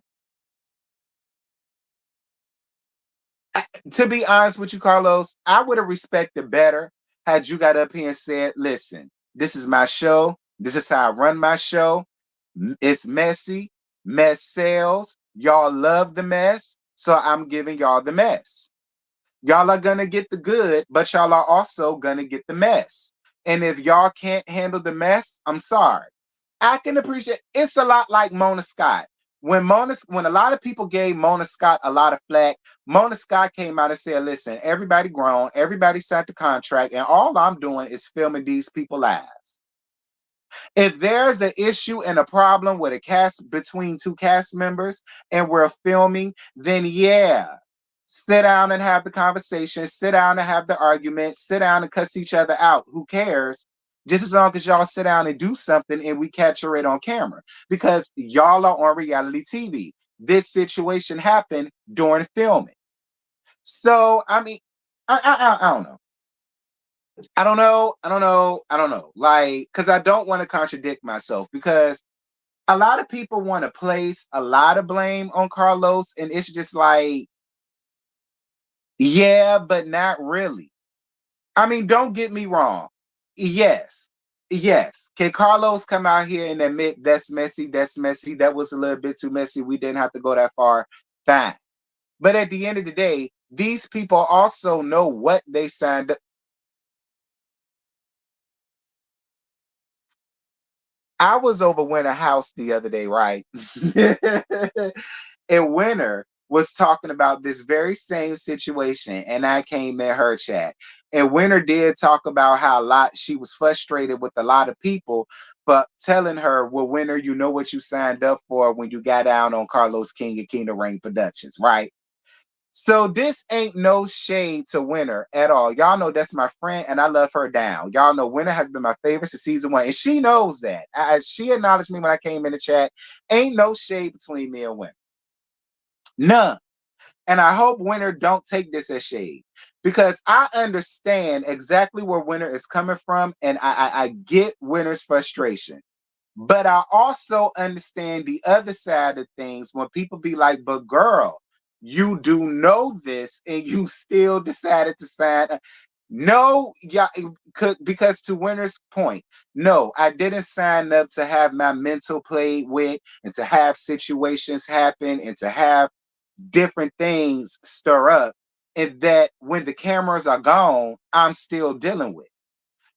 to be honest with you, Carlos, I would have respected better had you got up here and said, listen, this is my show. This is how I run my show. It's messy. Mess sells. Y'all love the mess. So I'm giving y'all the mess. Y'all are going to get the good, but y'all are also going to get the mess. And if y'all can't handle the mess, I'm sorry. I can appreciate it's a lot like Mona Scott. When a lot of people gave Mona Scott a lot of flack, Mona Scott came out and said, listen, everybody grown, everybody signed the contract, and all I'm doing is filming these people's lives. If there's an issue and a problem with a cast between two cast members and we're filming, then sit down and have the conversation, sit down and have the argument, sit down and cuss each other out. Who cares? Just as long as y'all sit down and do something and we capture it on camera, because y'all are on reality TV. This situation happened during filming. So, I mean, I don't know. I don't know. Like, because I don't want to contradict myself, because a lot of people want to place a lot of blame on Carlos, and it's just like, yeah, but not really. I mean, don't get me wrong. Yes. Can Carlos come out here and admit that's messy? That was a little bit too messy. We didn't have to go that far. Fine. But at the end of the day, these people also know what they signed up. I was over Winter house the other day, right? And Winter was talking about this very same situation, and I came in her chat. And Winter did talk about how she was frustrated with a lot of people, but telling her, well, Winter, you know what you signed up for when you got down on Carlos King and Kingdom Reign Productions, right? So this ain't no shade to Winter at all. Y'all know that's my friend, and I love her down. Y'all know Winter has been my favorite since season 1, and she knows that. She acknowledged me when I came in the chat. Ain't no shade between me and Winter. None. And I hope Winter don't take this as shade, because I understand exactly where Winter is coming from, and I get Winter's frustration. But I also understand the other side of things when people be like, but girl, you do know this and you still decided to sign. No, yeah, because to Winter's point, no, I didn't sign up to have my mental played with and to have situations happen and to have different things stir up, and that when the cameras are gone, I'm still dealing with.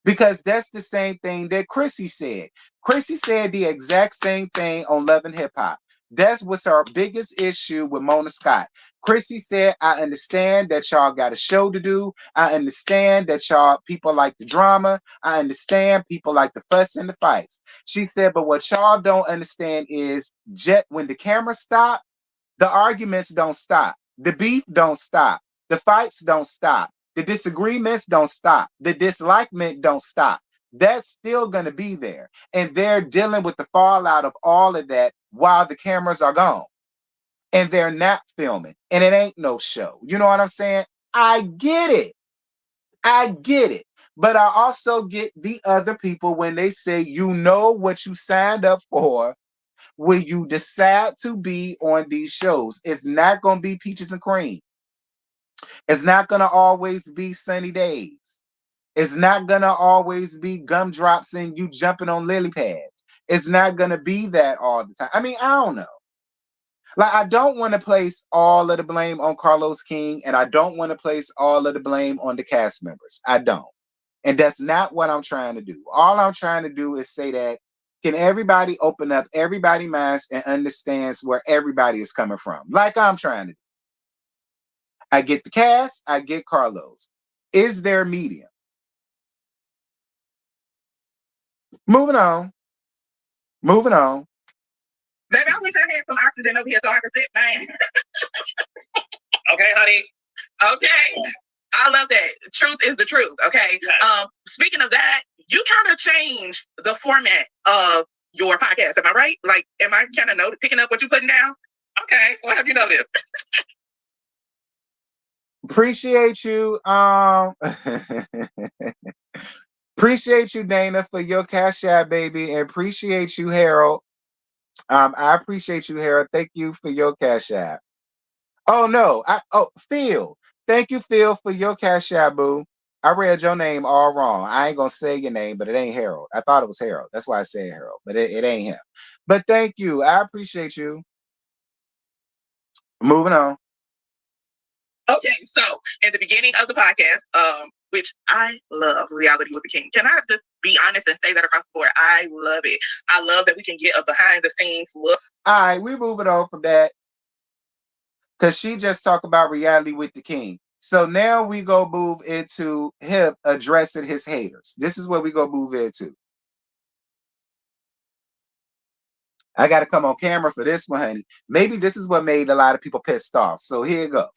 Because that's the same thing that Chrissy said. Chrissy said the exact same thing on Love and Hip Hop. That's what's our biggest issue with Mona Scott. Chrissy said, I understand that y'all got a show to do. I understand that y'all people like the drama. I understand people like the fuss and the fights. She said, but what y'all don't understand is when the camera stop, the arguments don't stop. The beef don't stop. The fights don't stop. The disagreements don't stop. The dislikement don't stop. That's still going to be there. And they're dealing with the fallout of all of that while the cameras are gone. And they're not filming. And it ain't no show. You know what I'm saying? I get it. I get it. But I also get the other people when they say, you know what you signed up for when you decide to be on these shows. It's not going to be peaches and cream. It's not going to always be sunny days. It's not going to always be gumdrops and you jumping on lily pads. It's not going to be that all the time. I mean, I don't know. Like, I don't want to place all of the blame on Carlos King, and I don't want to place all of the blame on the cast members. I don't. And that's not what I'm trying to do. All I'm trying to do is say that, can everybody open up everybody's minds and understands where everybody is coming from? Like I'm trying to do. I get the cast, I get Carlos. Is there medium? Moving on. Moving on. Baby, I wish I had some oxygen over here so I could sit, man. Okay, honey. Okay. I love that. Truth is the truth. Okay. Yes. Speaking of that, you kind of changed the format of your podcast. Am I right? Like, am I kind of picking up what you're putting down? Okay. Well, have you noticed? Appreciate you. Appreciate you, Dana, for your cash app, baby. And appreciate you, Harold. I appreciate you, Harold. Thank you for your cash app. Oh no. Phil. Thank you, Phil, for your cash app, boo. I read your name all wrong. I ain't gonna say your name, but it ain't Harold. I thought it was Harold. That's why I said Harold, but it ain't him. But thank you. I appreciate you. Moving on. Okay, so at the beginning of the podcast, which I love Reality with the King. Can I just be honest and say that across the board? I love it. I love that we can get a behind the scenes look. All right, we moving on from that. Because she just talked about Reality with the King. So now we go move into him addressing his haters. This is where we go move into. I got to come on camera for this one, honey. Maybe this is what made a lot of people pissed off. So here you go.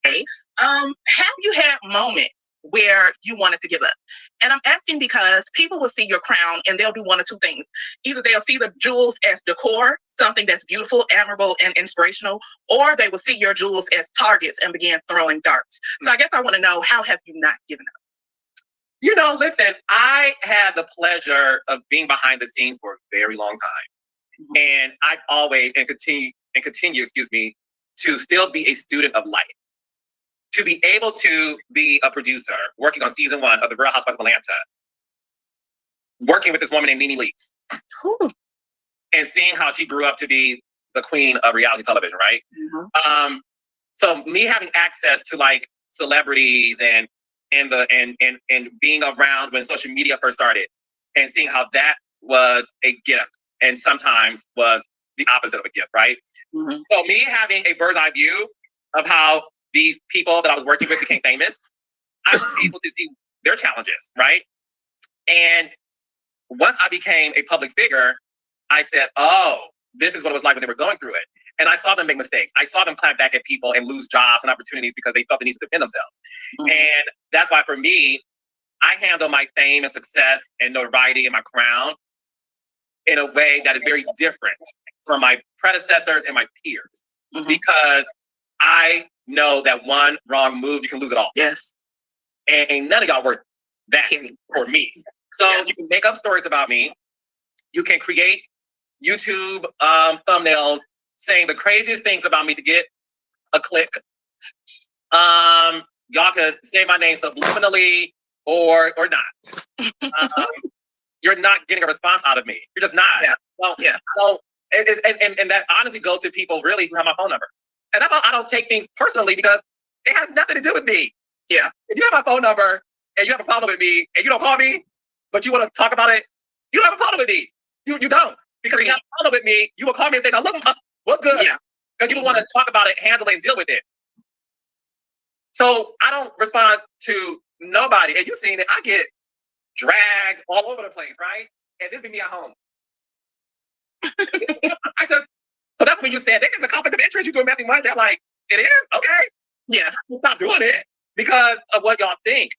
Okay. Have you had moments where you wanted to give up? And I'm asking because people will see your crown and they'll do one of two things. Either they'll see the jewels as decor, something that's beautiful, admirable, and inspirational, or they will see your jewels as targets and begin throwing darts. So I guess I want to know, how have you not given up? You know, listen, I had the pleasure of being behind the scenes for a very long time. Mm-hmm. And I've always and continue, to still be a student of life. To be able to be a producer, working on season 1 of The Real Housewives of Atlanta, working with this woman named Nene Leakes, and seeing how she grew up to be the queen of reality television, right? Mm-hmm. So me having access to like celebrities and being around when social media first started and seeing how that was a gift and sometimes was the opposite of a gift, right? Mm-hmm. So me having a bird's eye view of how these people that I was working with became famous, I was able to see their challenges, right? And once I became a public figure, I said, oh, this is what it was like when they were going through it. And I saw them make mistakes. I saw them clap back at people and lose jobs and opportunities because they felt the need to defend themselves. Mm-hmm. And that's why for me, I handle my fame and success and notoriety and my crown in a way that is very different from my predecessors and my peers. Mm-hmm. Because I know that one wrong move, you can lose it all. Yes. And none of y'all worth that for me. So you can make up stories about me. You can create YouTube thumbnails saying the craziest things about me to get a click. Y'all could say my name subliminally or not. You're not getting a response out of me. You're just not. Yeah. Well, yeah. And that honestly goes to people really who have my phone number. And that's why I don't take things personally because it has nothing to do with me. Yeah. If you have my phone number and you have a problem with me and you don't call me, but you want to talk about it, you don't have a problem with me. You don't. Because if you have a problem with me, you will call me and say, now look, what's good? Yeah. Because you don't want to talk about it, handle it, and deal with it. So I don't respond to nobody. And you've seen it. I get dragged all over the place, right? And this be me at home. So that's when you said, this is a conflict of interest. You doing messy money. They're like, it is? Okay. Yeah. Stop doing it because of what y'all think.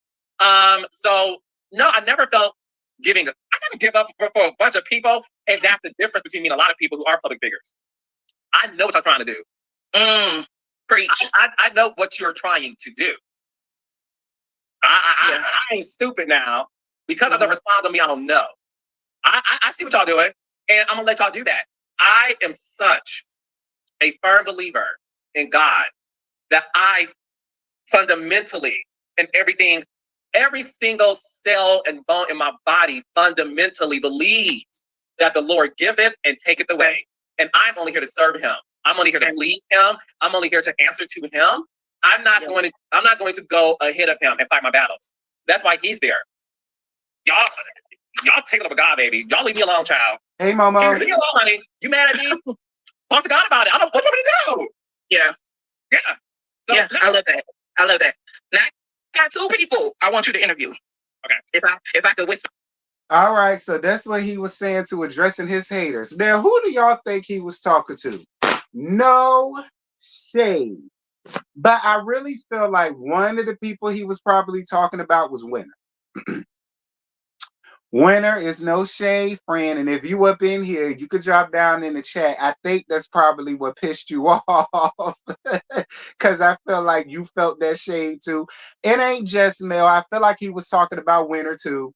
So no, I never felt I never give up for a bunch of people. And that's the difference between me and a lot of people who are public figures. I know what you're trying to do. Preach. I know what you're trying to do. I ain't stupid now. Because of the respond to me, I don't know. I see what y'all doing, and I'm gonna let y'all do that. I am such a firm believer in God that I fundamentally and everything, every single cell and bone in my body fundamentally believes that the Lord giveth and taketh away. And I'm only here to serve him. I'm only here to please him. I'm only here to answer to him. I'm not going to go ahead of him and fight my battles. That's why he's there. Y'all taking up a God, baby. Y'all leave me alone, child. Hey, Mama. Leave me alone, honey. You mad at me? Talk to God about it. I don't. What do you want me to do? Yeah. Yeah. So, yeah. I love that. I love that. Now I got two people I want you to interview. Okay. If I could whisper. All right. So that's what he was saying to addressing his haters. Now, who do y'all think he was talking to? No shade. But I really feel like one of the people he was probably talking about was Winner. Winner is no shade, friend. And if you up in here, you could drop down in the chat. I think that's probably what pissed you off. Because I feel like you felt that shade too. It ain't just Mel. I feel like he was talking about Winner too.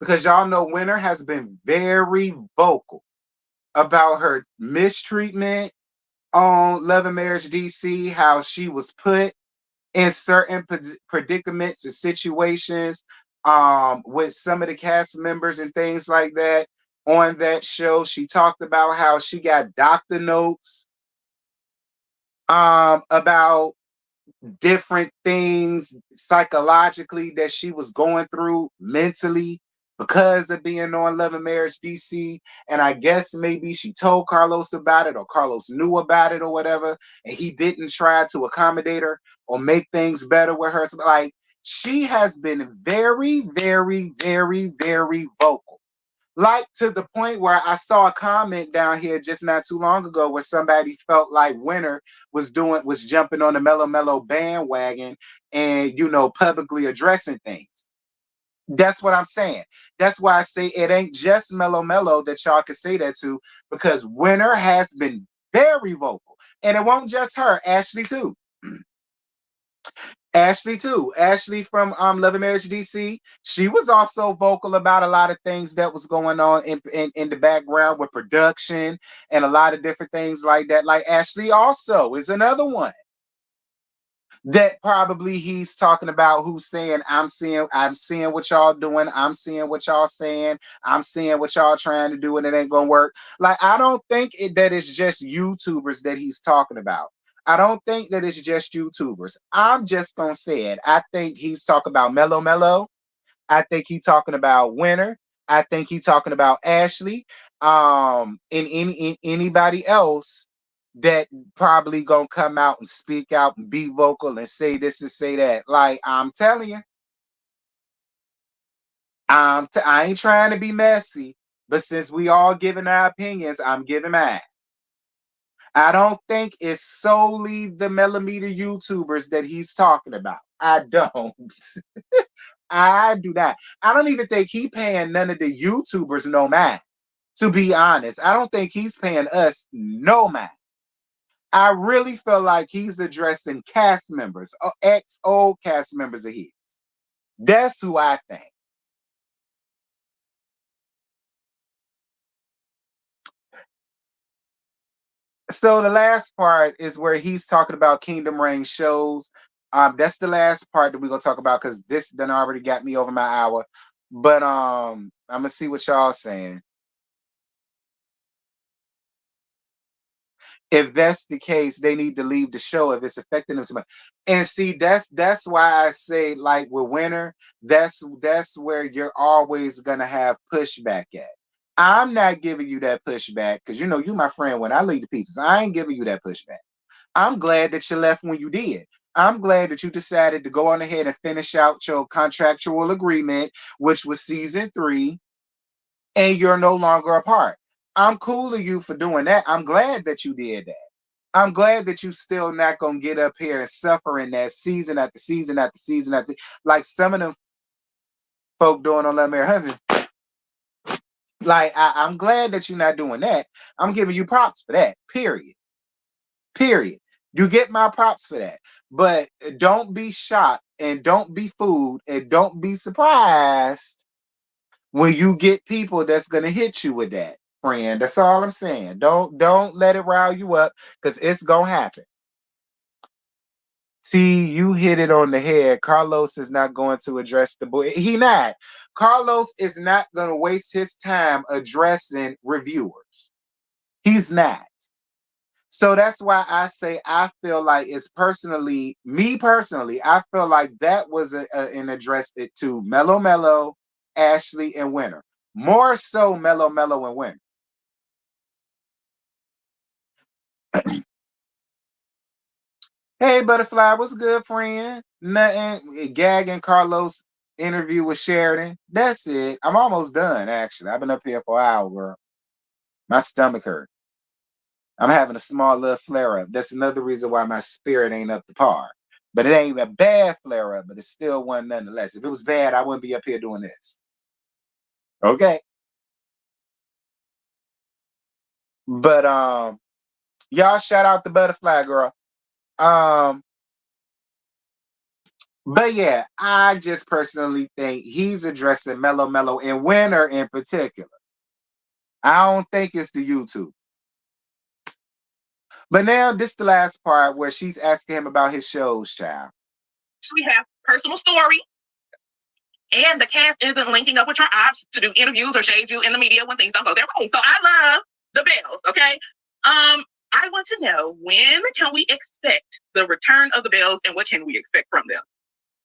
Because y'all know Winner has been very vocal about her mistreatment on Love and Marriage DC, how she was put in certain predicaments and situations with some of the cast members and things like that on that show. She talked about how she got doctor notes about different things psychologically that she was going through mentally because of being on Love and Marriage DC. And I guess maybe she told Carlos about it or Carlos knew about it or whatever, and he didn't try to accommodate her or make things better with her. So, like, she has been very, very, very, very vocal. Like to the point where I saw a comment down here just not too long ago where somebody felt like Winner was jumping on the Mellow bandwagon and, publicly addressing things. That's what I'm saying. That's why I say it ain't just Mellow that y'all can say that to, because Winner has been very vocal. And it won't just her, Ashley too. Ashley from Love and Marriage DC. She was also vocal about a lot of things that was going on in the background with production and a lot of different things like that. Like Ashley also is another one that probably he's talking about, who's saying, I'm seeing what y'all doing, I'm seeing what y'all saying, I'm seeing what y'all trying to do, and it ain't gonna work. Like, I don't think that it's just YouTubers that he's talking about. I don't think that it's just YouTubers. I'm just gonna say it. I think he's talking about Mellow Mellow. I think he's talking about Winter. I think he's talking about Ashley. And anybody else that probably gonna come out and speak out and be vocal and say this and say that. Like I'm telling you, I ain't trying to be messy, but since we all giving our opinions, I'm giving mine. I don't think it's solely the millimeter YouTubers that he's talking about. I don't. I do not. I don't even think he paying none of the YouTubers no mind. To be honest, I don't think he's paying us no mind. I really feel like he's addressing cast members, old cast members of his. That's who I think. So the last part is where he's talking about Kingdom Reign shows. That's the last part that we're gonna talk about because this done already got me over my hour. But I'm gonna see what y'all saying. If that's the case, they need to leave the show if it's affecting them too much. And see, that's why I say, like with Winter, that's where you're always gonna have pushback at. I'm not giving you that pushback because you my friend when I leave the pieces. I ain't giving you that pushback. I'm glad that you left when you did. I'm glad that you decided to go on ahead and finish out your contractual agreement, which was season 3, and you're no longer a part. I'm cool of you for doing that. I'm glad that you did that. I'm glad that you still not gonna get up here and suffer in that season after season after season after like some of them folk doing on Love Mary Heaven. Like I'm glad that you're not doing that. I'm giving you props for that. Period. Period. You get my props for that. But don't be shocked and don't be fooled and don't be surprised when you get people that's gonna hit you with that, friend. That's all I'm saying. Don't let it rile you up because it's gonna happen. See, you hit it on the head. Carlos is not going to address the boy. He not. Carlos is not going to waste his time addressing reviewers. He's not. So that's why I say I feel like it's me personally, I feel like that was an address it to Mellow Mellow, Ashley, and Winter. More so Mellow Mellow and Winter. Hey, Butterfly, what's good, friend? Nothing. Gag and Carlos interview with Sheridan. That's it. I'm almost done, actually. I've been up here for an hour, girl. My stomach hurt. I'm having a small little flare up. That's another reason why my spirit ain't up to par. But it ain't a bad flare up, but it's still one nonetheless. If it was bad, I wouldn't be up here doing this. Okay. But y'all shout out the Butterfly girl. But yeah, I just personally think he's addressing Mellow Mellow and Winter in particular. I don't think it's the YouTube. But now this is the last part where she's asking him about his shows, child. We have personal story, and the cast isn't linking up with your ops to do interviews or shade you in the media when things don't go their way. So I love the Bells, okay? I want to know, when can we expect the return of the Bells and what can we expect from them?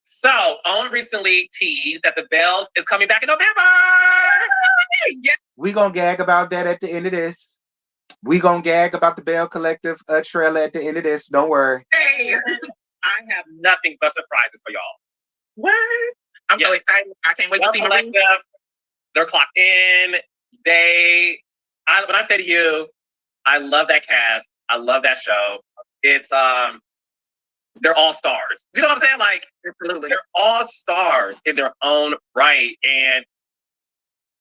So, OWN recently teased that the Bells is coming back in November. Yeah. We're going to gag about that at the end of this. We're going to gag about the Bell Collective trailer at the end of this. Don't worry. Hey, I have nothing but surprises for y'all. What? I'm so excited. I can't wait to see Collective. They're clocked in. When I say to you, I love that cast. I love that show. It's they're all stars. Do you know what I'm saying? Like, absolutely, they're all stars in their own right. And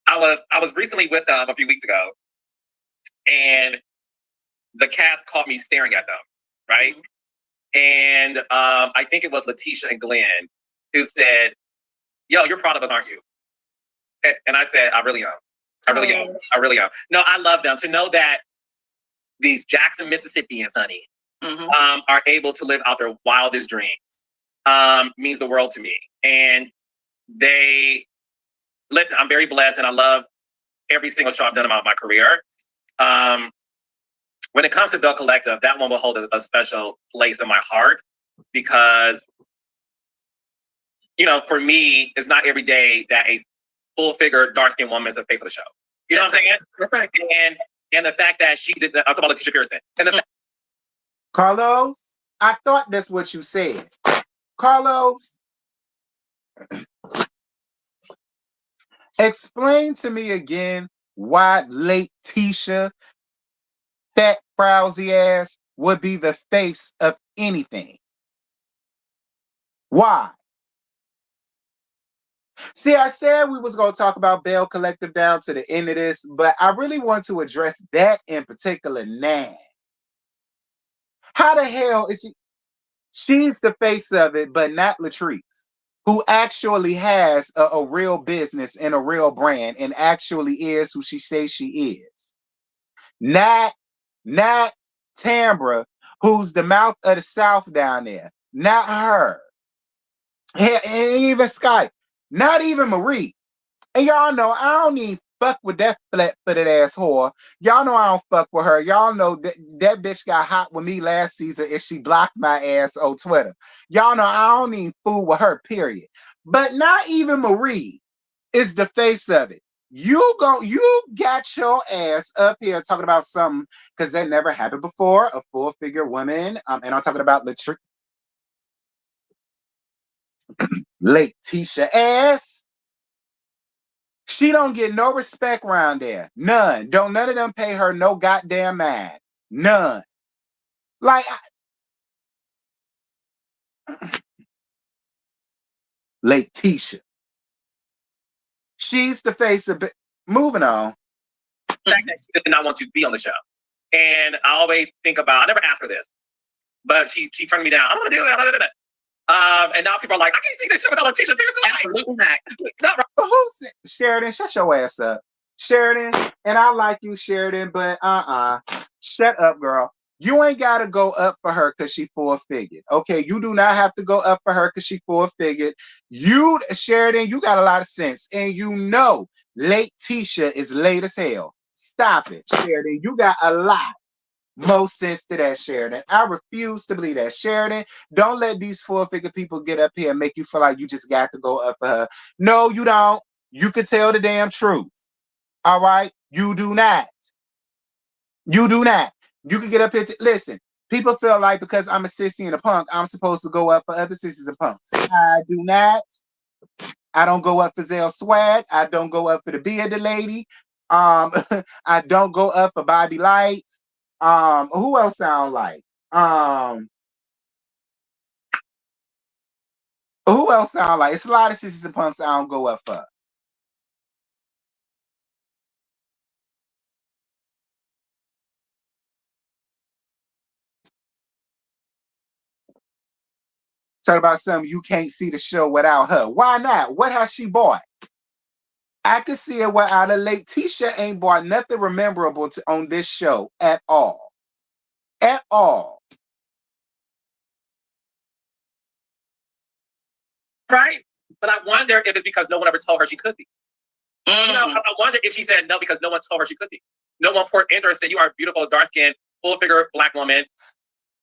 I was recently with them a few weeks ago, and the cast caught me staring at them, right? Mm-hmm. And I think it was Letitia and Glenn who said, "Yo, you're proud of us, aren't you?" And I said, "I really am. I really am. I really am." No, I love them. To know that these Jackson Mississippians, honey, mm-hmm. Are able to live out their wildest dreams means the world to me. And listen, I'm very blessed and I love every single show I've done about my career. when it comes to Bell Collective, that one will hold a special place in my heart because, you know, for me, it's not every day that a full-figure, dark-skinned woman is the face of the show. You know what I'm saying? Perfect. And the fact that she did, I'm talking about Letitia Pearson. And the Carlos, I thought that's what you said. Carlos, explain to me again why Letitia, fat, frowsy ass, would be the face of anything. Why? See, I said we was going to talk about Bell Collective down to the end of this, but I really want to address that in particular now. How the hell is she? She's the face of it, but not Latrice, who actually has a real business and a real brand and actually is who she says she is. Not Tambra, who's the mouth of the South down there. Not her. And even Scott. Not even Marie. And y'all know I don't even fuck with that flat-footed ass whore. Y'all know I don't fuck with her. Y'all know that bitch got hot with me last season and she blocked my ass on Twitter. Y'all know I don't even fool with her, period. But not even Marie is the face of it. You got your ass up here talking about something because that never happened before, a full-figure woman. And I'm talking about Letitia ass. She don't get no respect around there. None. Don't none of them pay her no goddamn mind. None. Like Letitia. She's the face of it. Moving on. fact that she did not want to be on the show. And I always think about, I never asked her this, but she turned me down. I'm gonna do it. And now people are like, I can't see this shit without Letitia Pearson. Absolutely not. It's not right. Who said, Sheridan, shut your ass up. Sheridan, and I like you, Sheridan, but shut up, girl. You ain't gotta go up for her because she full-figured. Okay, you do not have to go up for her because she full-figured. You, Sheridan, you got a lot of sense. And you know Letitia is late as hell. Stop it, Sheridan. You got a lot more sense to that, Sheridan. I refuse to believe that. Sheridan, don't let these full-figure people get up here and make you feel like you just got to go up for her. No, you don't. You can tell the damn truth. All right? You do not. You do not. You can get up here to listen. People feel like because I'm a sissy and a punk, I'm supposed to go up for other sissies and punks. I do not. I don't go up for Zell Swag. I don't go up for the bearded lady. I don't go up for Bobby Lights. Who else sound like? Who else sound like? It's a lot of sissies and punks I don't go up for. Talk about something you can't see the show without her. Why not? What has she bought? I can see it without her. Letitia ain't bought nothing memorable on this show at all. At all. Right? But I wonder if it's because no one ever told her she could be. You know, I wonder if she said no because no one told her she could be. No one poured into her and said, you are a beautiful, dark-skinned, full-figure Black woman.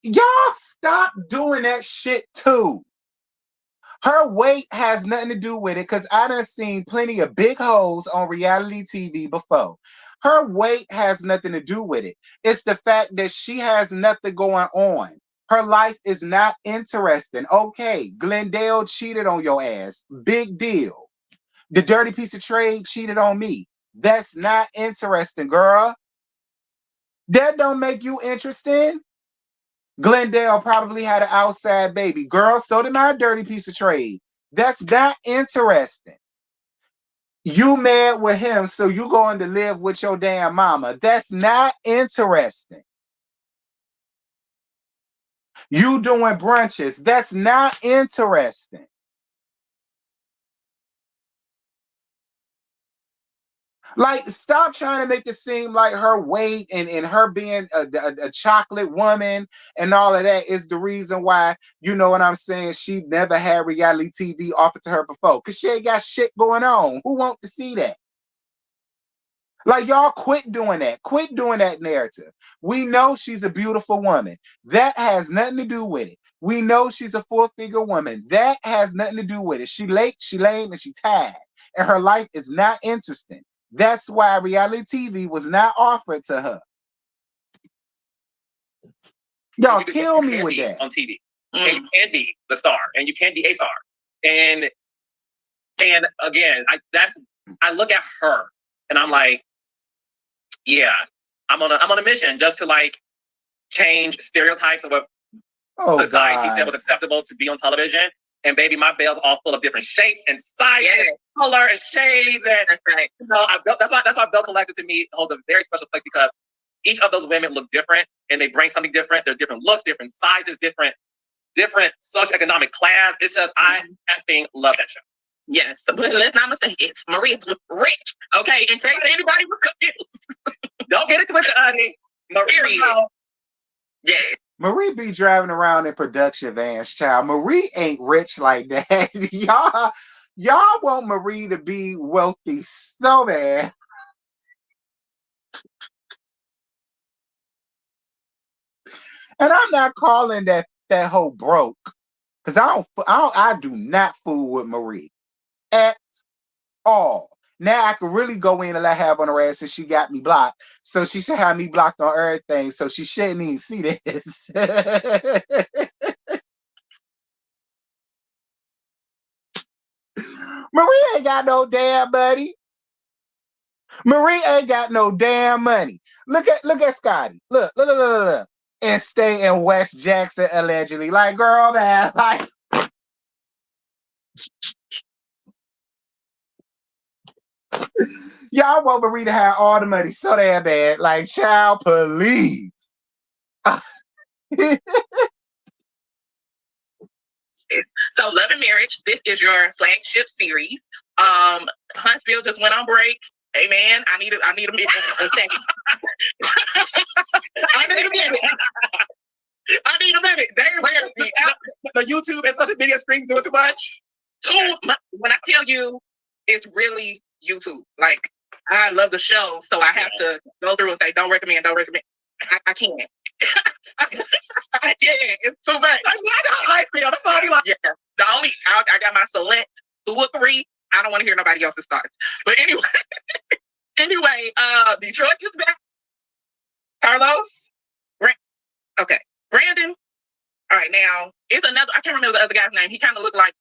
Y'all stop doing that shit too. Her weight has nothing to do with it because I done seen plenty of big hoes on reality TV before. Her weight has nothing to do with it. It's the fact that she has nothing going on. Her life is not interesting. Okay, Glendale cheated on your ass. Big deal. The dirty piece of trade cheated on me. That's not interesting, girl. That don't make you interesting. Glendale probably had an outside baby. Girl, so did my dirty piece of trade. That's not interesting. You mad with him, so you going to live with your damn mama. That's not interesting. You doing brunches. That's not interesting. Like, stop trying to make it seem like her weight and her being a chocolate woman and all of that is the reason why, you know what I'm saying, she never had reality TV offered to her before. Because she ain't got shit going on. Who wants to see that? Like, y'all quit doing that. Quit doing that narrative. We know she's a beautiful woman. That has nothing to do with it. We know she's a four-figure woman. That has nothing to do with it. She late, she lame, and she tired. And her life is not interesting. That's why reality TV was not offered to her. Y'all kill me with that. On TV. And you can be the star. And you can be a star. And again, I look at her and I'm like, yeah, I'm on a mission just to like change stereotypes of what society said was acceptable to be on television. And baby, my veil's all full of different shapes and sizes, and color and shades. And that's right. You know, that's why Bell Collective to me holds a very special place, because each of those women look different and they bring something different. They're different looks, different sizes, different socioeconomic class. It's just I effing love that show. Yes, but let's not mistake, it's Maria's rich, okay? In case anybody was confused. Don't get it twisted, honey. Marie. Yeah. Marie be driving around in production vans, child. Marie ain't rich like that. y'all want Marie to be wealthy so bad. And I'm not calling that hoe broke, because I do not fool with Marie at all. Now I can really go in and let her have on her ass, and she got me blocked. So she should have me blocked on everything. So she shouldn't even see this. Marie ain't got no damn money. Marie ain't got no damn money. Look at Scotty. Look. And stay in West Jackson allegedly. Like, girl, man, like. Y'all want Marie to have all the money so damn bad. Like, child, please. So, Love and Marriage, this is your flagship series. Huntsville just went on break. Hey man, I need a minute. I need a minute. The YouTube and social media screens doing too much. When I tell you, it's really YouTube. Like, I love the show, so I have to go through and say, don't recommend. I can't. I can't. It's too much. That's not how I feel. That's all I like. Yeah. I got my select 2 or 3. I don't want to hear nobody else's thoughts. But anyway, Detroit is back. Carlos? Okay. Brandon? All right, now, it's another, I can't remember the other guy's name. He kind of looked like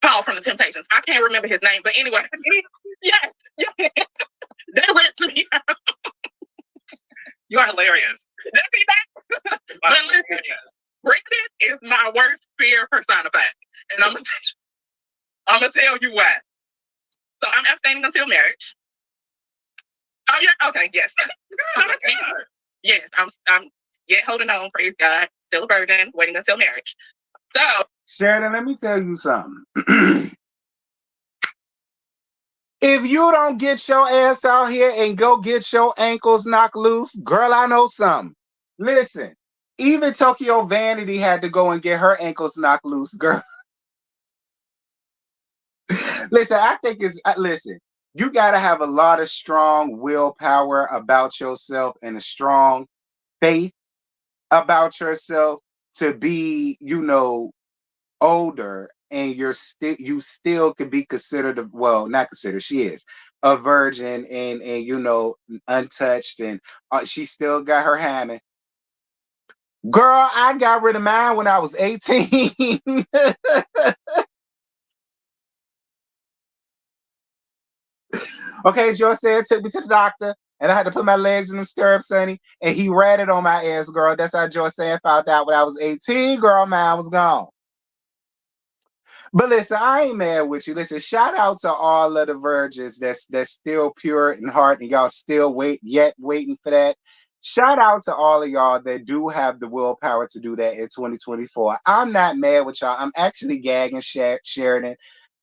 Paul from the Temptations. I can't remember his name, but anyway. Yes. That went to me. You are hilarious. But listen, Brandon is my worst fear personified. And I'm gonna tell you why. So I'm abstaining until marriage. Oh yeah, okay, yes. Yes, I'm yet holding on, praise God. Still a virgin, waiting until marriage. So Sheridan, let me tell you something. If you don't get your ass out here and go get your ankles knocked loose, girl, I know something. Listen, even Tokyo Vanity had to go and get her ankles knocked loose, girl. Listen, I think listen, you got to have a lot of strong willpower about yourself and a strong faith about yourself to be, older, and you still could be considered not considered, she is a virgin and untouched, and she still got her hammer. Girl, I got rid of mine when I was 18. Okay, Joe said took me to the doctor, and I had to put my legs in them stirrups, honey, and he ratted on my ass, girl. That's how Joe said found out when I was 18, girl, mine was gone. But listen, I ain't mad with you. Listen, shout out to all of the virgins that's still pure in heart, and y'all still waiting for that. Shout out to all of y'all that do have the willpower to do that in 2024. I'm not mad with y'all. I'm actually gagging Sheridan.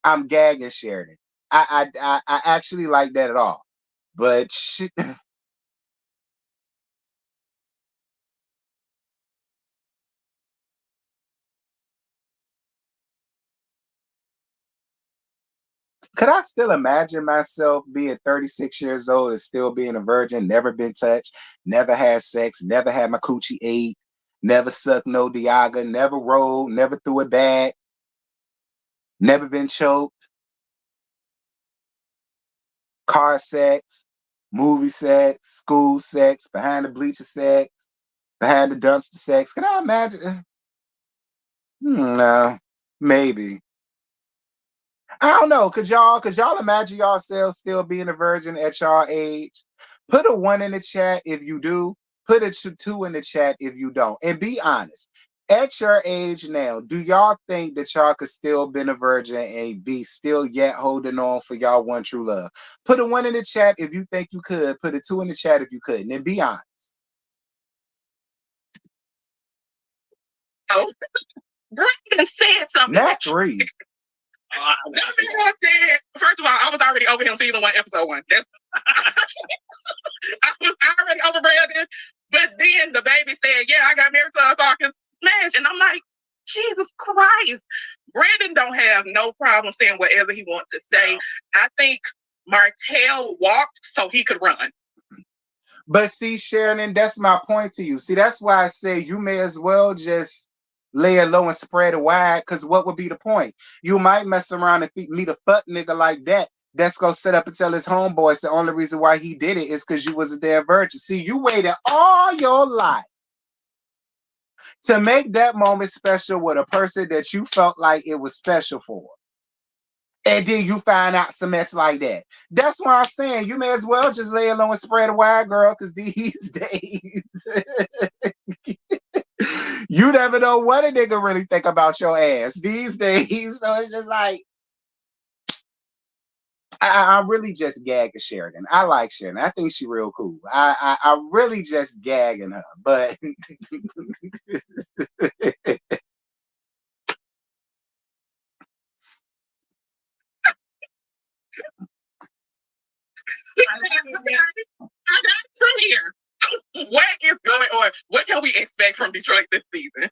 I'm gagging Sheridan. I actually like that at all. But Could I still imagine myself being 36 years old and still being a virgin, never been touched, never had sex, never had my coochie ate, never sucked no Diaga, never rolled, never threw it back, never been choked, car sex, movie sex, school sex, behind the bleacher sex, behind the dumpster sex? Can I imagine? No, maybe. I don't know. Could y'all imagine yourselves still being a virgin at y'all age? Put a 1 in the chat if you do. Put a 2 in the chat if you don't. And be honest. At your age now, do y'all think that y'all could still be a virgin and be still yet holding on for y'all one true love? Put a 1 in the chat if you think you could. Put a 2 in the chat if you couldn't. And be honest. Oh, Brandon said something. Not 3. First of all, I was already over him season 1, episode 1. I was already over Brandon. But then the baby said, yeah, I got married to a talking smash. And I'm like, Jesus Christ. Brandon don't have no problem saying whatever he wants to say. I think Martell walked so he could run. But see, Sharon, that's my point to you. See, that's why I say you may as well just lay it low and spread it wide, because what would be the point? You might mess around and meet a fuck nigga like that that's gonna sit up and tell his homeboys the only reason why he did it is because you was a damn virgin. See, you waited all your life to make that moment special with a person that you felt like it was special for. And then you find out some mess like that. That's why I'm saying you may as well just lay it low and spread it wide, girl, because these days you never know what a nigga really think about your ass these days. So it's just like, I really just gagging Sheridan. I like Sheridan. I think she real cool. I really just gagging her, but I got from here. What is going on? What can we expect from Detroit this season?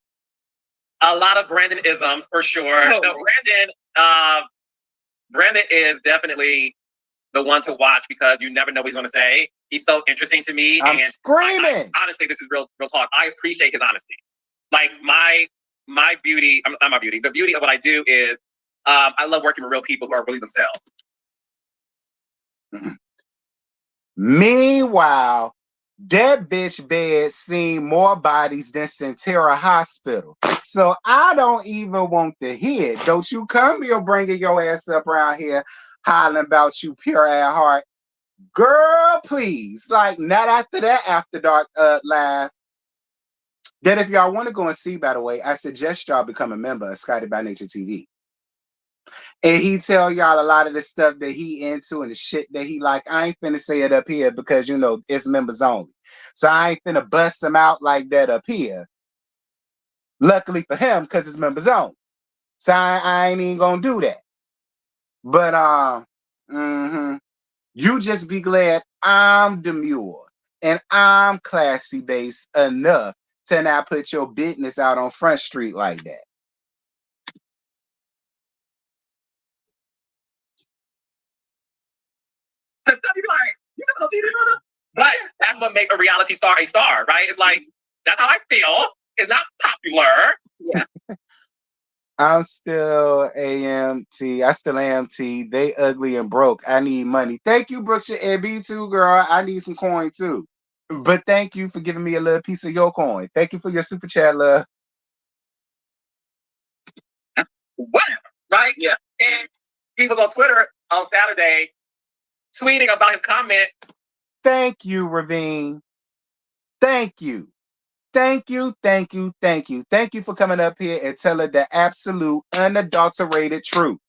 A lot of Brandon-isms for sure. Oh. No, Brandon is definitely the one to watch because you never know what he's going to say. He's so interesting to me. I'm screaming. Honestly, this is real talk. I appreciate his honesty. Like my beauty, not my beauty. The beauty of what I do is I love working with real people who are really themselves. Meanwhile, that bitch bed seen more bodies than Centera Hospital. So I don't even want to hear it. Don't you come here bringing your ass up around here hollering about you pure at heart. Girl, please. Like, not after that After Dark live. That if y'all want to go and see, by the way, I suggest y'all become a member of Scotty by Nature TV. And he tell y'all a lot of the stuff that he into and the shit that he like. I ain't finna say it up here because, you know, it's members only. So I ain't finna bust him out like that up here. Luckily for him, because it's members only. So I ain't even gonna do that. But you just be glad I'm demure and I'm classy based enough to not put your business out on Front Street like that. The stuff you be like, you said on TV, brother? But that's what makes a reality star a star, right? It's like, that's how I feel. It's not popular. Yeah. I'm still AMT. I still AMT. They ugly and broke. I need money. Thank you, Brooksha and B2, girl. I need some coin too. But thank you for giving me a little piece of your coin. Thank you for your super chat, love. Whatever, right? Yeah. And he was on Twitter on Saturday tweeting about his comment. Thank you, Ravine. Thank you. Thank you, thank you, thank you. Thank you for coming up here and telling the absolute unadulterated truth.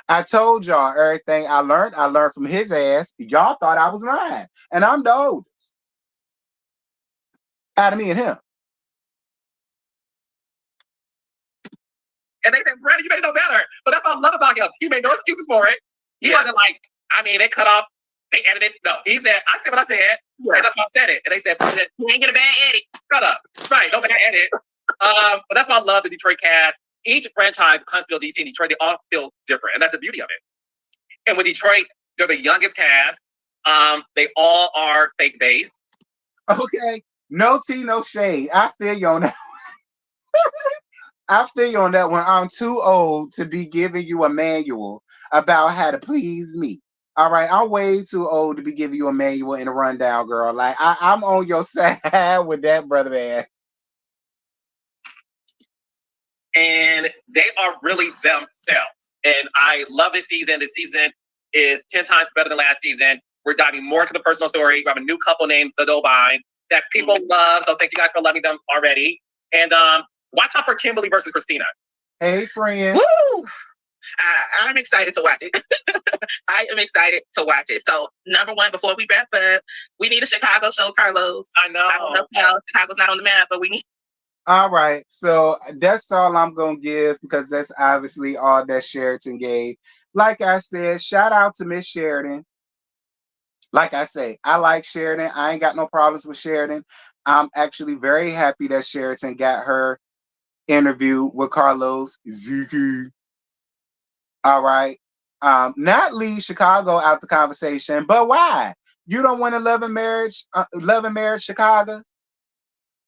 I told y'all everything I learned from his ass. Y'all thought I was lying. And I'm the oldest out of me and him. And they said, Brandon, you better know better. But that's what I love about him. He made no excuses for it. He wasn't like, I mean, they cut off, they edited. No, he said, I said what I said. Yeah. And that's why I said it. And they said, you ain't get a bad edit. Shut up. Right, no bad edit. But that's why I love the Detroit cast. Each franchise, Huntsville, DC, and Detroit, they all feel different. And that's the beauty of it. And with Detroit, they're the youngest cast. They all are fake based. Okay. No tea, no shade. I feel you on that. I feel you on that one. I'm too old to be giving you a manual about how to please me. All right, I'm way too old to be giving you a manual and a rundown, girl. Like I'm on your side with that, brother man. And they are really themselves. And I love this season. This season is 10 times better than last season. We're diving more into the personal story. We have a new couple named the Dobines that people love. So thank you guys for loving them already. And watch out for Kimberly versus Christina. Hey, friend. Woo! I'm excited to watch it. I am excited to watch it. So, number one, before we wrap up, we need a Chicago show, Carlos. I know. I don't know how Chicago's not on the map, but we need. All right, so that's all I'm gonna give because that's obviously all that Sheraton gave. Like I said, shout out to Miss Sheridan. Like I say, I like Sheridan. I ain't got no problems with Sheridan. I'm actually very happy that Sheraton got her interview with Carlos Ziki. All right. Not leave Chicago out the conversation, but why? You don't want a love and marriage Chicago?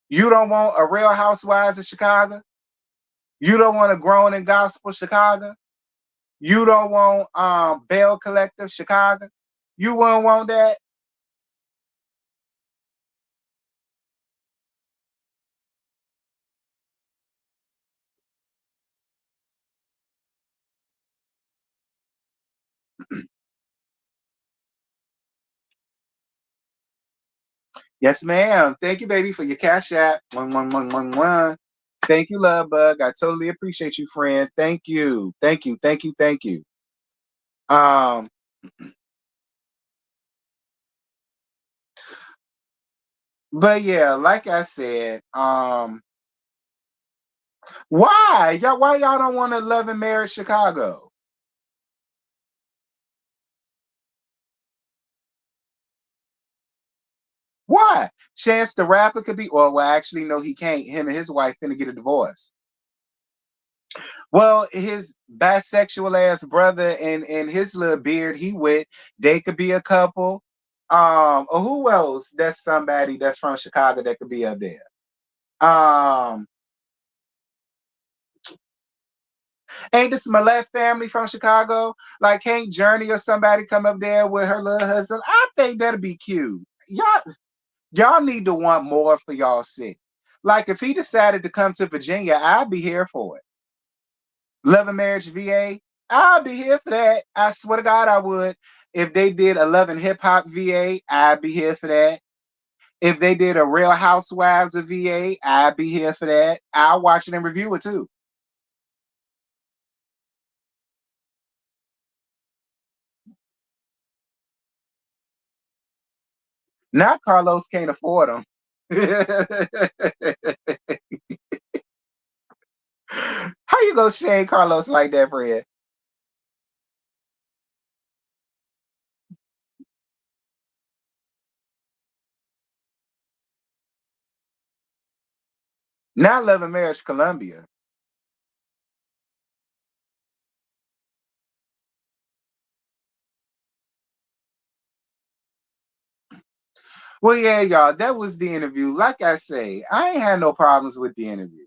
You don't want a Real Housewives of Chicago? You don't want a Grown and Gospel Chicago? You don't want Bell Collective Chicago? You wouldn't want that? Yes, ma'am. Thank you, baby, for your cash app. One. Thank you, love bug. I totally appreciate you, friend. Thank you. Thank you. Thank you. Thank you. Um, but yeah, like I said, why y'all don't want to love and marriage Chicago? Why? Chance the Rapper could be, well, actually, no, he can't. Him and his wife finna get a divorce. Well, his bisexual ass brother and his little beard he with, they could be a couple. Or who else? That's somebody that's from Chicago that could be up there. Ain't the Smollett family from Chicago? Like, can't Journey or somebody come up there with her little husband? I think that'd be cute. Y'all need to want more for y'all city. Like, if he decided to come to Virginia, I'd be here for it. Love and Marriage VA, I'd be here for that. I swear to God, I would. If they did a Love and Hip Hop VA, I'd be here for that. If they did a Real Housewives of VA, I'd be here for that. I'll watch it and review it too. Not Carlos can't afford them. How you gonna shame Carlos like that, Fred? Not Love and Marriage Columbia. Well, yeah, y'all, that was the interview. Like I say, I ain't had no problems with the interview.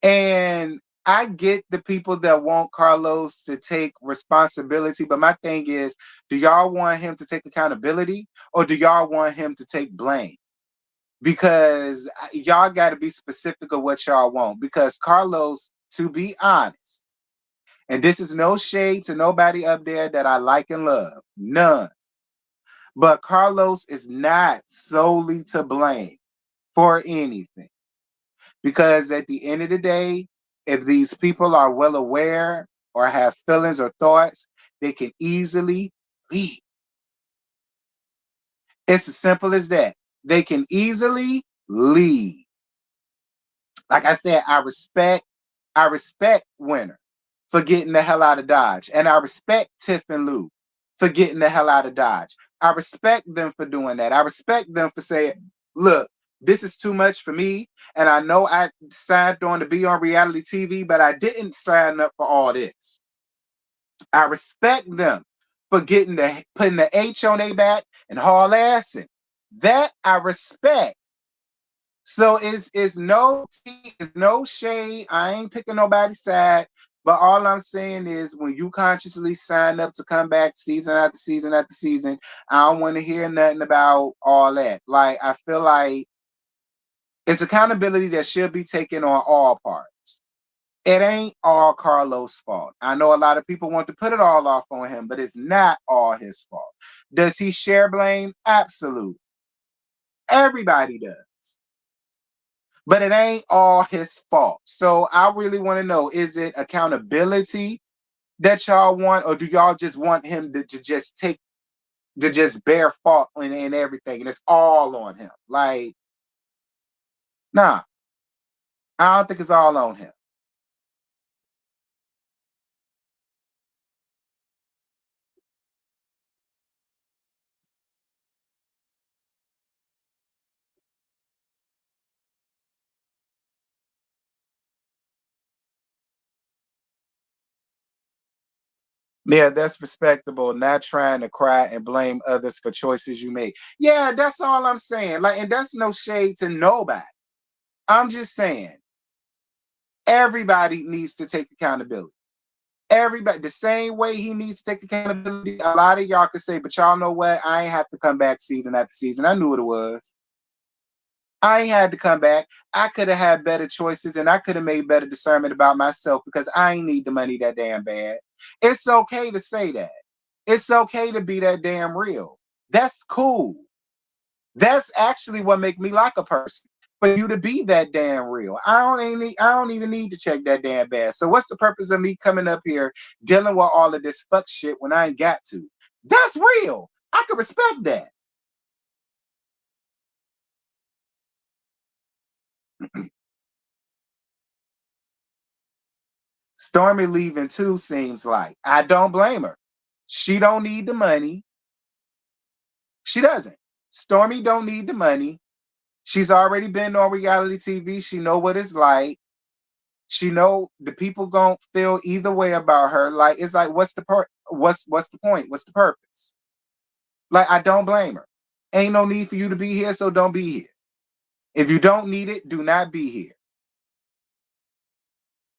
And I get the people that want Carlos to take responsibility, but my thing is, do y'all want him to take accountability or do y'all want him to take blame? Because y'all got to be specific of what y'all want. Because Carlos, to be honest, and this is no shade to nobody up there that I like and love, none. But Carlos is not solely to blame for anything. Because at the end of the day, if these people are well aware or have feelings or thoughts, they can easily leave. It's as simple as that. They can easily leave. Like I said, I respect Winter for getting the hell out of Dodge. And I respect Tiff and Lou for getting the hell out of Dodge. I respect them for doing that. I respect them for saying, look, this is too much for me. And I know I signed on to be on reality TV, but I didn't sign up for all this. I respect them for putting the H on their back and haul ass in. That I respect. So it's no tea, it's no shade. I ain't picking nobody's side. But all I'm saying is when you consciously sign up to come back season after season after season, I don't want to hear nothing about all that. Like, I feel like it's accountability that should be taken on all parts. It ain't all Carlos' fault. I know a lot of people want to put it all off on him, but it's not all his fault. Does he share blame? Absolutely. Everybody does. But it ain't all his fault. So I really want to know, is it accountability that y'all want, or do y'all just want him to just bear fault in everything and it's all on him? Like, nah, I don't think it's all on him. Yeah, that's respectable. Not trying to cry and blame others for choices you make. Yeah, that's all I'm saying. Like, and that's no shade to nobody. I'm just saying everybody needs to take accountability. Everybody, the same way he needs to take accountability. A lot of y'all could say, but y'all know what? I ain't have to come back season after season. I knew what it was. I ain't had to come back. I could have had better choices and I could have made better discernment about myself because I ain't need the money that damn bad. It's okay to say that. It's okay to be that damn real. That's cool. That's actually what make me like a person. For you to be that damn real. I don't even need to check that damn bad. So what's the purpose of me coming up here dealing with all of this fuck shit when I ain't got to? That's real. I can respect that. Stormy leaving too seems like. I don't blame her. She don't need the money. She doesn't. Stormy don't need the money. She's already been on reality TV. She know what it's like. She know the people gonna feel either way about her. Like, it's like, what's the what's the point? What's the purpose? Like, I don't blame her. Ain't no need for you to be here, so don't be here. If you don't need it, do not be here.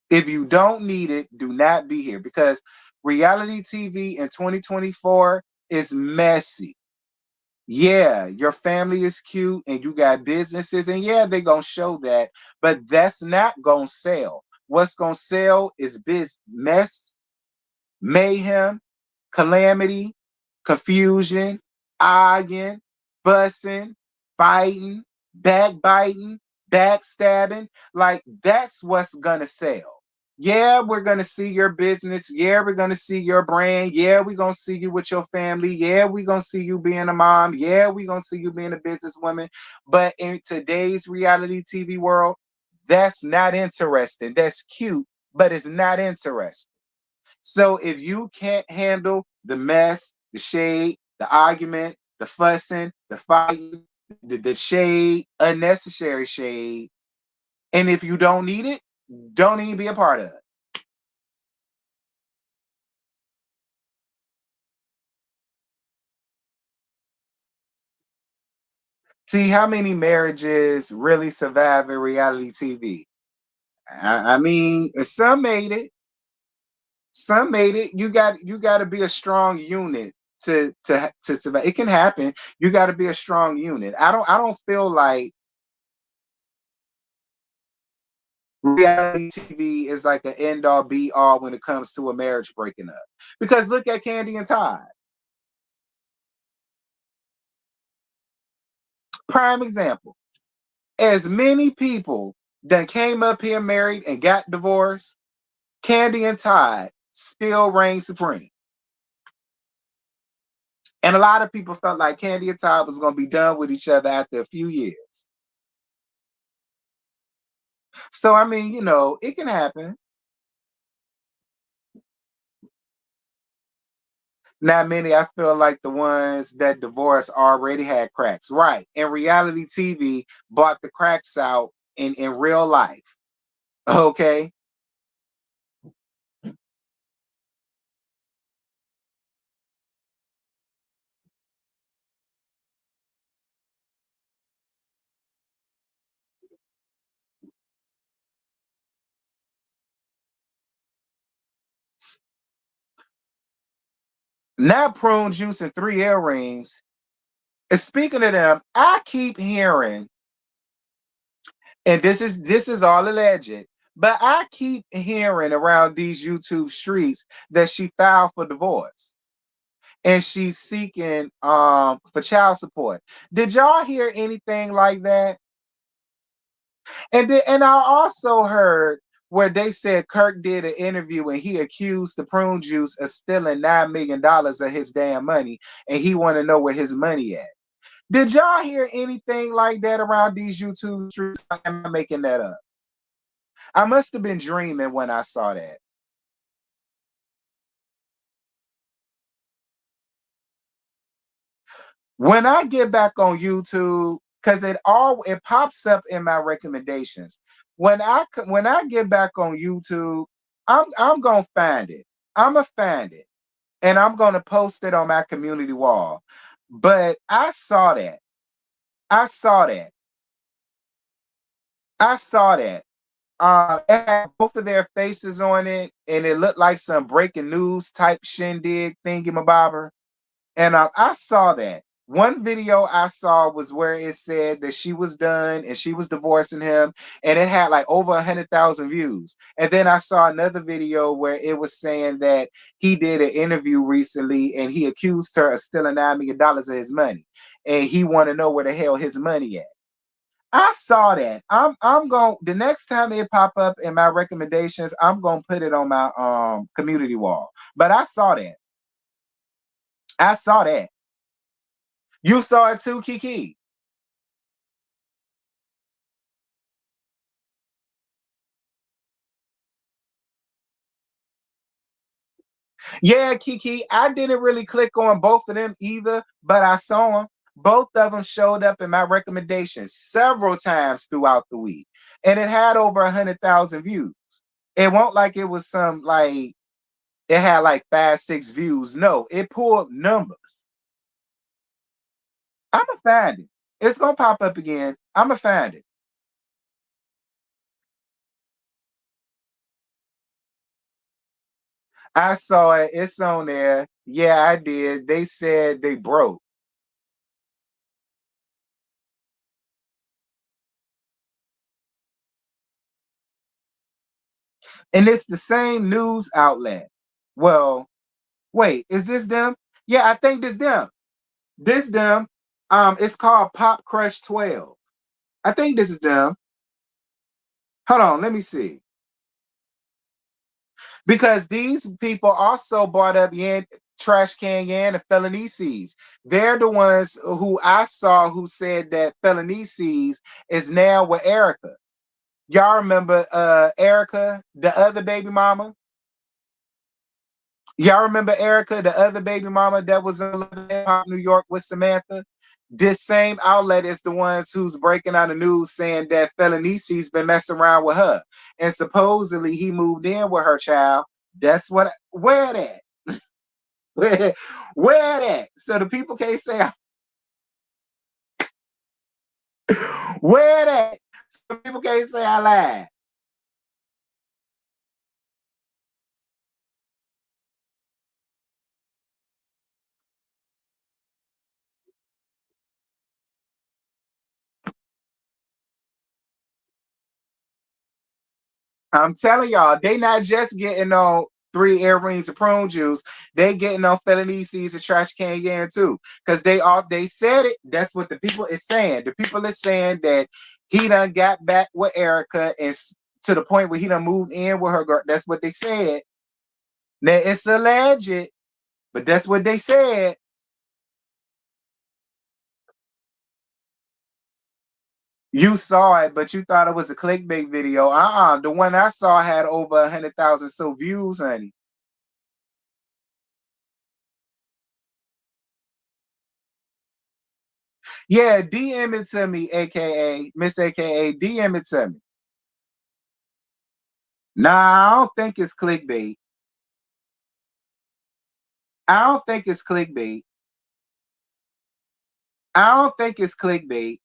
If you don't need it, do not be here because reality TV in 2024 is messy. Yeah, your family is cute and you got businesses, and yeah, they're going to show that, but that's not going to sell. What's going to sell is mess, mayhem, calamity, confusion, arguing, fussing, fighting, backbiting, backstabbing. Like, that's what's gonna sell. Yeah, we're gonna see your business. Yeah, we're gonna see your brand. Yeah, we're gonna see you with your family. Yeah, we're gonna see you being a mom. Yeah, we're gonna see you being a businesswoman. But in today's reality TV world, that's not interesting. That's cute, but it's not interesting. So if you can't handle the mess, the shade, the argument, the fussing, the fighting, the shade, unnecessary shade, and if you don't need it, don't even be a part of it. See how many marriages really survive in reality TV. I mean, some made it. Some made it. You got to be a strong unit to survive. It can happen. You got to be a strong unit. I don't feel like reality TV is like an end all be all when it comes to a marriage breaking up. Because look at Candy and Todd. Prime example. As many people that came up here married and got divorced, Candy and Todd still reign supreme. And a lot of people felt like Candy and Todd was going to be done with each other after a few years. So, I mean, it can happen. Not many, I feel like the ones that divorced already had cracks. Right. And reality TV bought the cracks out in real life. Okay. Not prune juice and 3 earrings. And speaking of them, I keep hearing, and this is all alleged, but I keep hearing around these YouTube streets that she filed for divorce and she's seeking for child support. Did y'all hear anything like that? And I also heard where they said Kirk did an interview and he accused the prune juice of stealing $9 million of his damn money, and he want to know where his money at. Did y'all hear anything like that around these YouTube streets? Am I making that up? I must have been dreaming when I saw that. When I get back on YouTube, because it pops up in my recommendations. When I get back on YouTube, I'm gonna find it. I'm gonna find it, and I'm gonna post it on my community wall. But I saw that. I saw that. I saw that. It had both of their faces on it, and it looked like some breaking news type shindig thingy-mabobber. And I saw that. One video I saw was where it said that she was done and she was divorcing him, and it had like over 100,000 views. And then I saw another video where it was saying that he did an interview recently and he accused her of stealing $9 million of his money, and he want to know where the hell his money at. I saw that. I'm going the next time it pop up in my recommendations, I'm gonna put it on my community wall. But I saw that. I saw that. You saw it too, Kiki. Yeah, Kiki. I didn't really click on both of them either, but I saw them. Both of them showed up in my recommendations several times throughout the week, and it had over 100,000 views. It won't like it was some like it had like 5, 6 views. No, it pulled numbers. I'ma find it. It's gonna pop up again. I'ma find it. I saw it. It's on there. Yeah, I did. They said they broke. And it's the same news outlet. Well, wait, is this them? Yeah, I think this them. This them. It's called Pop Crush 12. I think this is them. Hold on, let me see. Because these people also brought up Yan, Trash Can Yan and Felonices. They're the ones who I saw who said that Felonices is now with Erica. Y'all remember Erica, the other baby mama? Y'all remember Erica, the other baby mama that was in New York with Samantha? This same outlet is the ones who's breaking out the news saying that Felinici's been messing around with her. And supposedly he moved in with her child. That's what, where that? Where that? So the people can't say, where that? So people can't say I lied. I'm telling y'all, they not just getting on 3 earrings of prune juice, they getting on Felonices and Trash Can Yan too. Because they said it. That's what the people is saying. The people is saying that he done got back with Erica and to the point where he done moved in with her girl. That's what they said. Now it's alleged, but that's what they said. You saw it, but you thought it was a clickbait video. The one I saw had over 100,000 so views, honey. Yeah, DM it to me, aka Miss AKA. DM it to me. Nah, I don't think it's clickbait. I don't think it's clickbait. I don't think it's clickbait.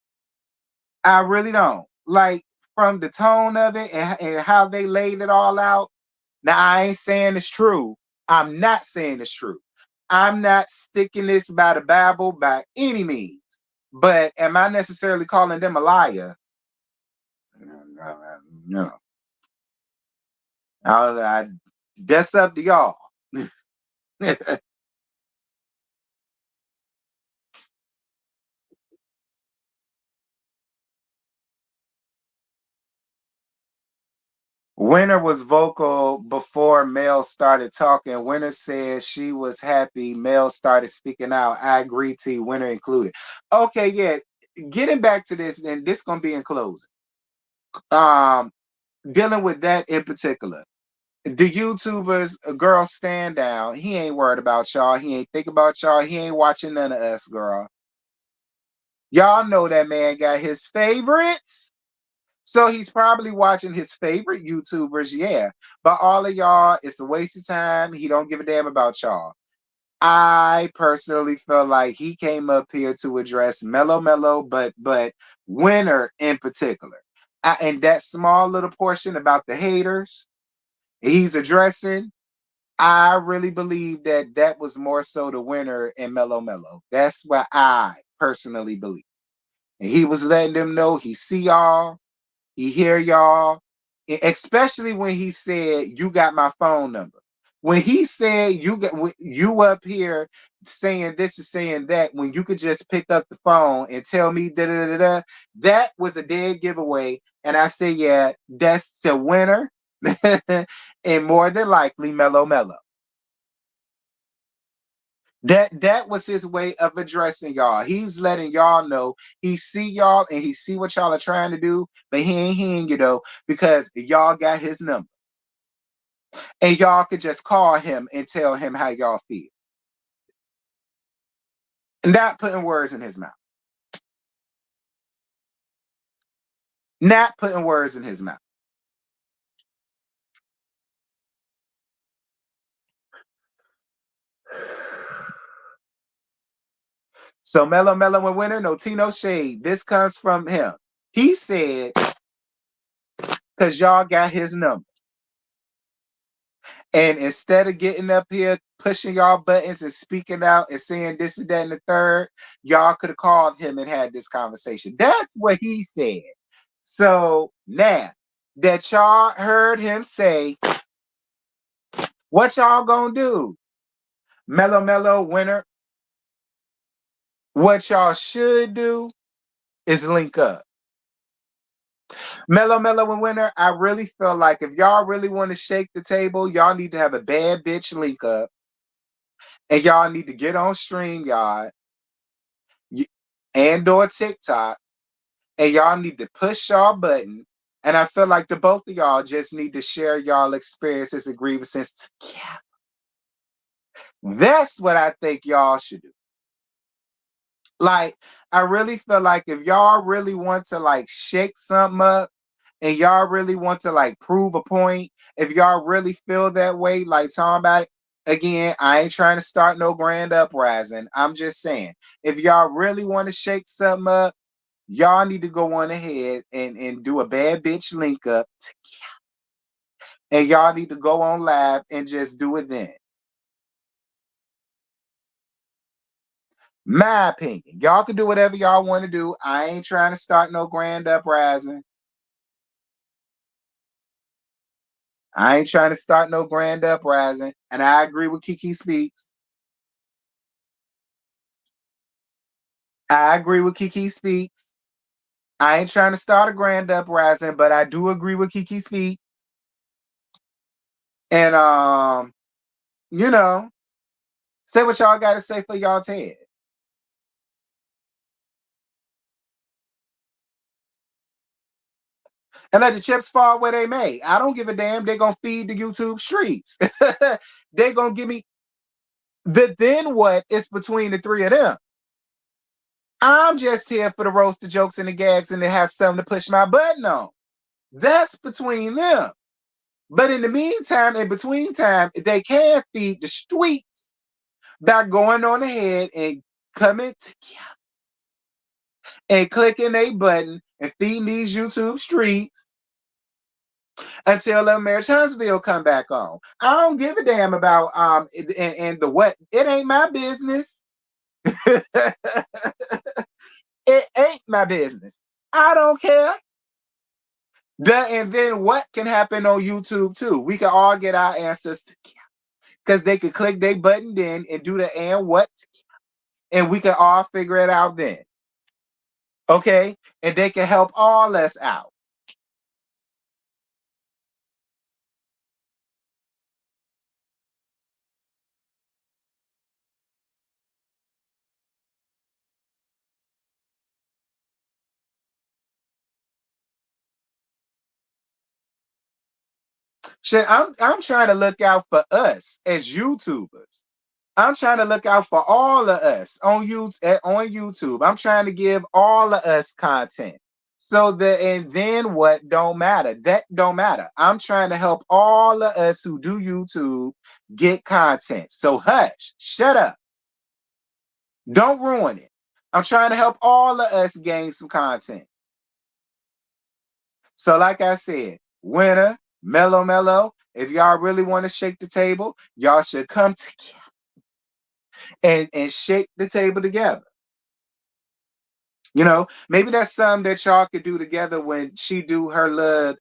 I really don't. Like from the tone of it and how they laid it all out. Now I ain't saying it's true. I'm not saying it's true. I'm not sticking this by the Bible by any means. But am I necessarily calling them a liar? No. That's up to y'all. Winner was vocal before Mel started talking. Winner said she was happy. Mel started speaking out. I agree, T. Winner included. Okay, yeah. Getting back to this, and this gonna be in closing. Dealing with that in particular. The YouTubers, a girl stand down. He ain't worried about y'all. He ain't think about y'all. He ain't watching none of us, girl. Y'all know that man got his favorites. So he's probably watching his favorite YouTubers, yeah. But all of y'all, it's a waste of time. He don't give a damn about y'all. I personally feel like he came up here to address Mellow, but Winner in particular. And that small little portion about the haters he's addressing, I really believe that that was more so the Winner and Mellow. That's what I personally believe. And he was letting them know he see y'all. He hear y'all, especially when he said, "You got my phone number." When he said, "You up here saying this is saying that," when you could just pick up the phone and tell me da da da da, that was a dead giveaway. And I say, yeah, that's the Winner, and more than likely Mellow. That was his way of addressing y'all. He's letting y'all know he see y'all and he see what y'all are trying to do, but he ain't hearing you though, because y'all got his number. And y'all could just call him and tell him how y'all feel. Not putting words in his mouth. Not putting words in his mouth. So Mellow and Winner, no tea, no shade. This comes from him. He said, because y'all got his number. And instead of getting up here, pushing y'all buttons and speaking out and saying this and that and the third, y'all could have called him and had this conversation. That's what he said. So now that y'all heard him say, what y'all gonna do? Mellow, Winner. What y'all should do is link up. Mellow and Winner, I really feel like if y'all really want to shake the table, y'all need to have a bad bitch link up. And y'all need to get on StreamYard and or TikTok, and y'all need to push y'all button. And I feel like the both of y'all just need to share y'all experiences and grievances together. That's what I think y'all should do. Like, I really feel like if y'all really want to like shake something up and y'all really want to like prove a point, if y'all really feel that way, like talking about it, again, I ain't trying to start no grand uprising. I'm just saying, if y'all really want to shake something up, y'all need to go on ahead and do a bad bitch link up together. And y'all need to go on live and just do it then. My opinion. Y'all can do whatever y'all want to do. I ain't trying to start no grand uprising. I ain't trying to start no grand uprising. And I agree with Kiki Speaks. I agree with Kiki Speaks. I ain't trying to start a grand uprising, but I do agree with Kiki Speaks. And you know, say what y'all gotta say for y'all's head. And let the chips fall where they may. I don't give a damn. They're gonna feed the YouTube streets. They're gonna give me the then what is between the three of them. I'm just here for the roast, the jokes, and the gags, and to have something to push my button on. That's between them. But in the meantime, in between time, they can feed the streets by going on ahead and coming together and clicking a button and feeding these YouTube streets until the Marriage Huntsville come back on. I don't give a damn about and the what. It ain't my business. It ain't my business. I don't care. And then what can happen on YouTube too? We can all get our answers together because they could click their button then and do the and what, and we can all figure it out then. Okay, and they can help all us out. Shit, I'm trying to look out for us as YouTubers. I'm trying to look out for all of us on YouTube. I'm trying to give all of us content. So and then what don't matter. That don't matter. I'm trying to help all of us who do YouTube get content. So hush, shut up. Don't ruin it. I'm trying to help all of us gain some content. So like I said, winner, mellow. If y'all really want to shake the table, y'all should come together and shake the table together. You know, maybe that's something that y'all could do together when she do her laugh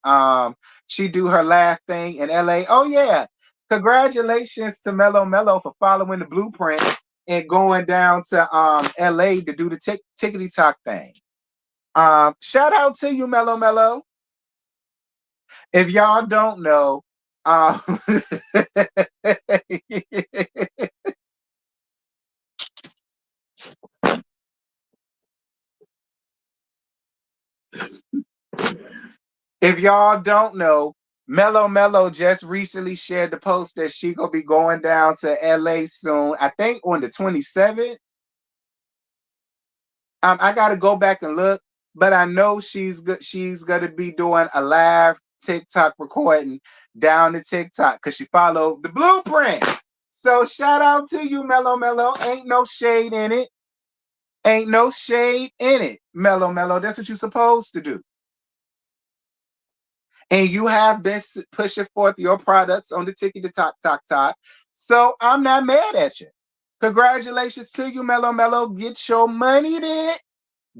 thing in LA. Oh yeah. Congratulations to Mellow for following the blueprint and going down to LA to do the tickety talk thing. Shout out to you, Mellow. If y'all don't know, if y'all don't know, Mellow just recently shared the post that she gonna be going down to LA soon. I think on the 27th. I gotta go back and look, but I know she's gonna be doing a live TikTok recording down to TikTok because she followed the blueprint. So shout out to you, Mellow. Ain't no shade in it. Ain't no shade in it, Mellow. That's what you're supposed to do. And you have been pushing forth your products on the Tiki the Talk. So I'm not mad at you. Congratulations to you, Mellow. Get your money then.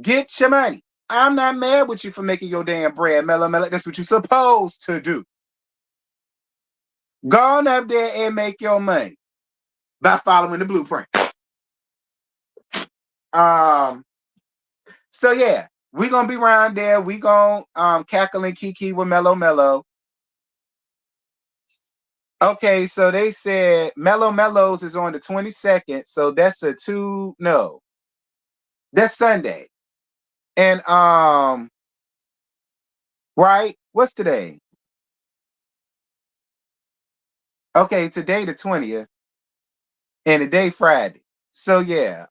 Get your money. I'm not mad with you for making your damn bread, Mellow. That's what you're supposed to do. Go on up there and make your money by following the blueprint. So yeah, we're gonna be around there. We gonna cackle and kiki with Mellow. Okay, so they said Mellows is on the 22nd, so that's that's Sunday. And right? What's today? Okay, today the 20th and the day Friday. So yeah,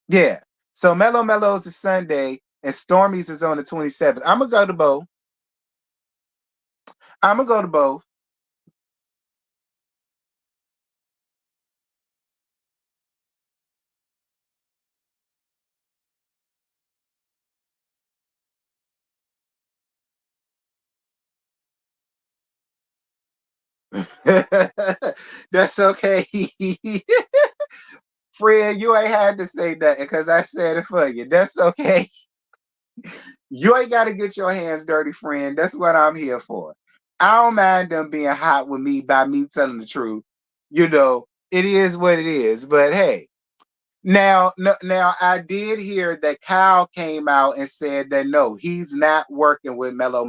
yeah. So Mellows is Sunday and Stormy's is on the 27th. I'm gonna go to both. That's okay. Fred, you ain't had to say nothing because I said it for you. That's okay. You ain't got to get your hands dirty, friend. That's what I'm here for. I don't mind them being hot with me by me telling the truth. You know, it is what it is. But hey, now I did hear that Kyle came out and said that no, he's not working with Mellow.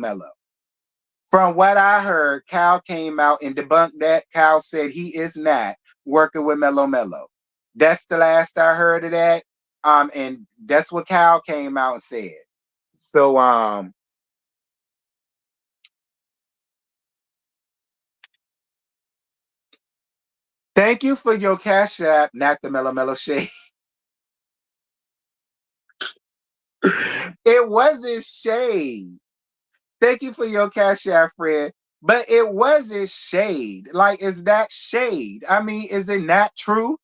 From what I heard, Kyle came out and debunked that. Kyle said he is not working with Mellow. That's the last I heard of that. And that's what Kyle came out and said. So thank you for your cash app, not the Mellow shade. It wasn't shade. Thank you for your cash app, Fred. But it wasn't shade. Like, is that shade? I mean, is it not true?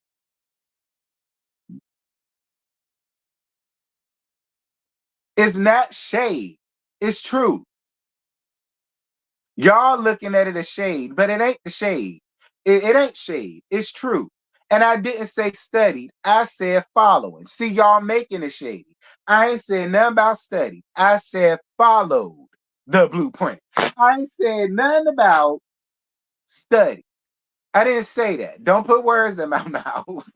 It's not shade. It's true. Y'all looking at it as shade, but it ain't the shade. It ain't shade. It's true. And I didn't say studied. I said following. See, y'all making it shady. I ain't said nothing about study. I said followed the blueprint. I ain't said nothing about study. I didn't say that. Don't put words in my mouth.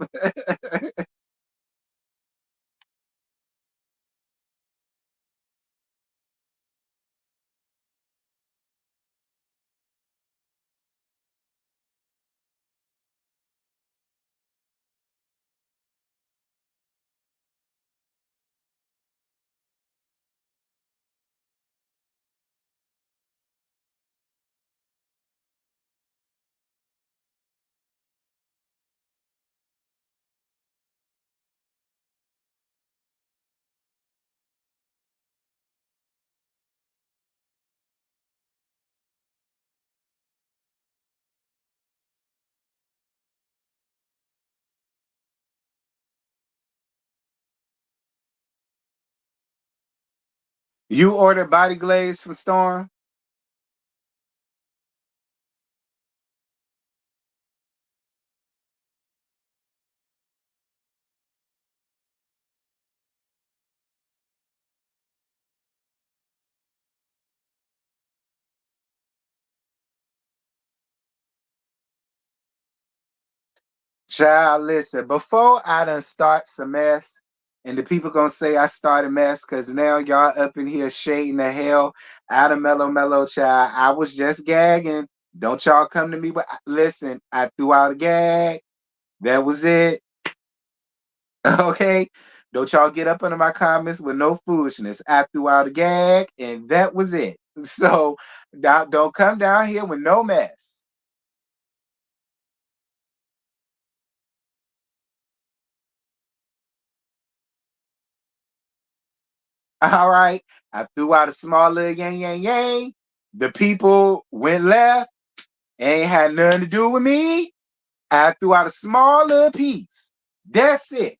You ordered body glaze for Storm? Child, listen, before I done start some mess, and the people gonna say I started mess because now y'all up in here shading the hell out of Mellow child. I was just gagging. Don't y'all come to me, but listen, I threw out a gag. That was it. Okay? Don't y'all get up under my comments with no foolishness. I threw out a gag, and that was it. So don't come down here with no mess. All right. I threw out a small little yang, yang, yang. The people went left. Ain't had nothing to do with me. I threw out a small little piece. That's it.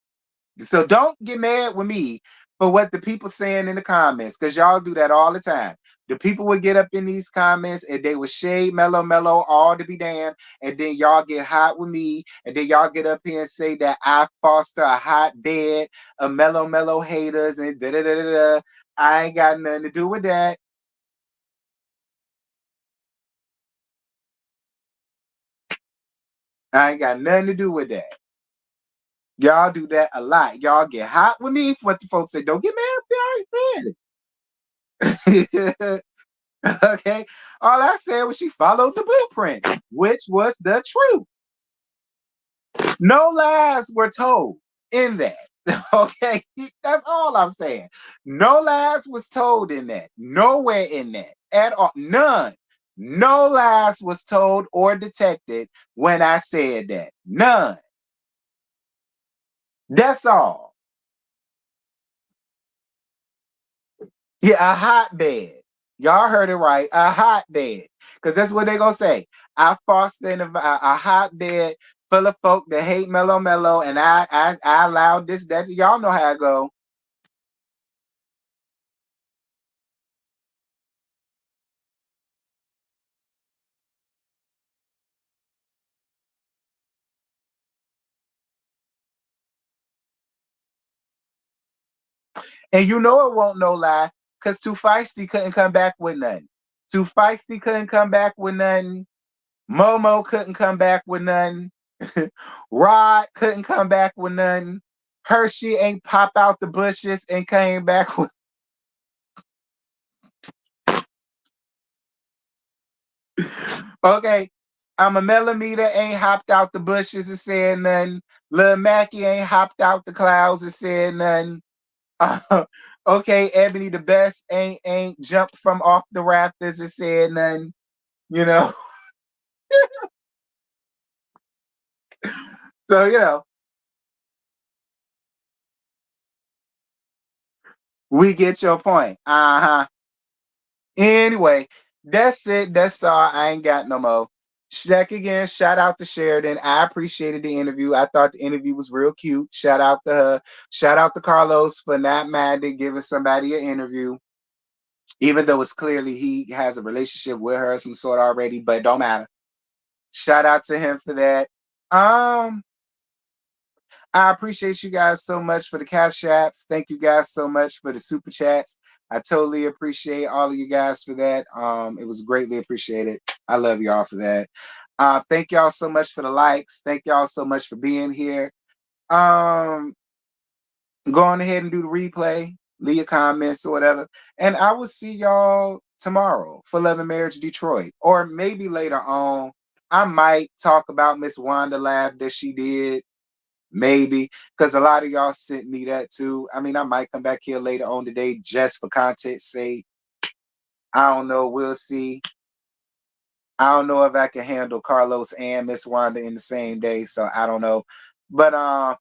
So don't get mad with me for what the people saying in the comments, because y'all do that all the time. The people would get up in these comments and they would shade mellow, all to be damned, and then y'all get hot with me, and then y'all get up here and say that I foster a hotbed of mellow haters and da da da da da. I ain't got nothing to do with that. I ain't got nothing to do with that. Y'all do that a lot. Y'all get hot with me for what the folks say. Don't get mad. I already said it. Okay. All I said was she followed the blueprint, which was the truth. No lies were told in that. Okay. That's all I'm saying. No lies was told in that. Nowhere in that at all. None. No lies was told or detected when I said that. None. That's all. Yeah, a hotbed. Y'all heard it right. A hotbed. Because that's what they going to say. I foster a hotbed full of folk that hate mellow, and I allowed this, that. Y'all know how I go. And you know it won't no lie, because Too Feisty couldn't come back with nothing. Too Feisty couldn't come back with nothing. Momo couldn't come back with nothing. Rod couldn't come back with nothing. Hershey ain't pop out the bushes and came back with. Okay. I'm a millimeter ain't hopped out the bushes and said nothing. Lil Mackie ain't hopped out the clouds and said nothing. Okay, Ebony the best ain't jumped from off the rafters and said nothing. You know. So we get your point. Uh-huh. Anyway, that's it. That's all. I ain't got no more. Check again. Shout out to Sheridan. I appreciated the interview. I thought the interview was real cute. Shout out to her. Shout out to Carlos for not minding giving somebody an interview. even though it's clearly he has a relationship with her of some sort already, but it don't matter. Shout out to him for that. I appreciate you guys so much for the cash apps. Thank you guys so much for the super chats. I totally appreciate all of you guys for that. It was greatly appreciated. I love y'all for that. Thank y'all so much for the likes. Thank y'all so much for being here. Go on ahead and do the replay, leave your comments or whatever. And I will see y'all tomorrow for Love and Marriage Detroit. Or maybe later on, I might talk about Miss Wanda Lab that she did. Maybe, because a lot of y'all sent me that too. I mean, I might come back here later on today just for content's sake. I don't know. We'll see. I don't know if I can handle Carlos and Miss Wanda in the same day, so I don't know. But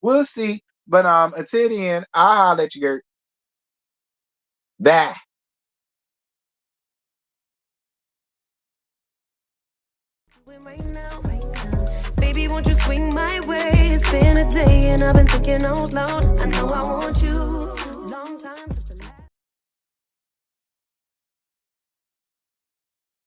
we'll see. But until then, I'll holler at you, Gert. Bye. Right now. Baby, won't you swing my way? It's been a day and I've been thinking out loud. I know I want you.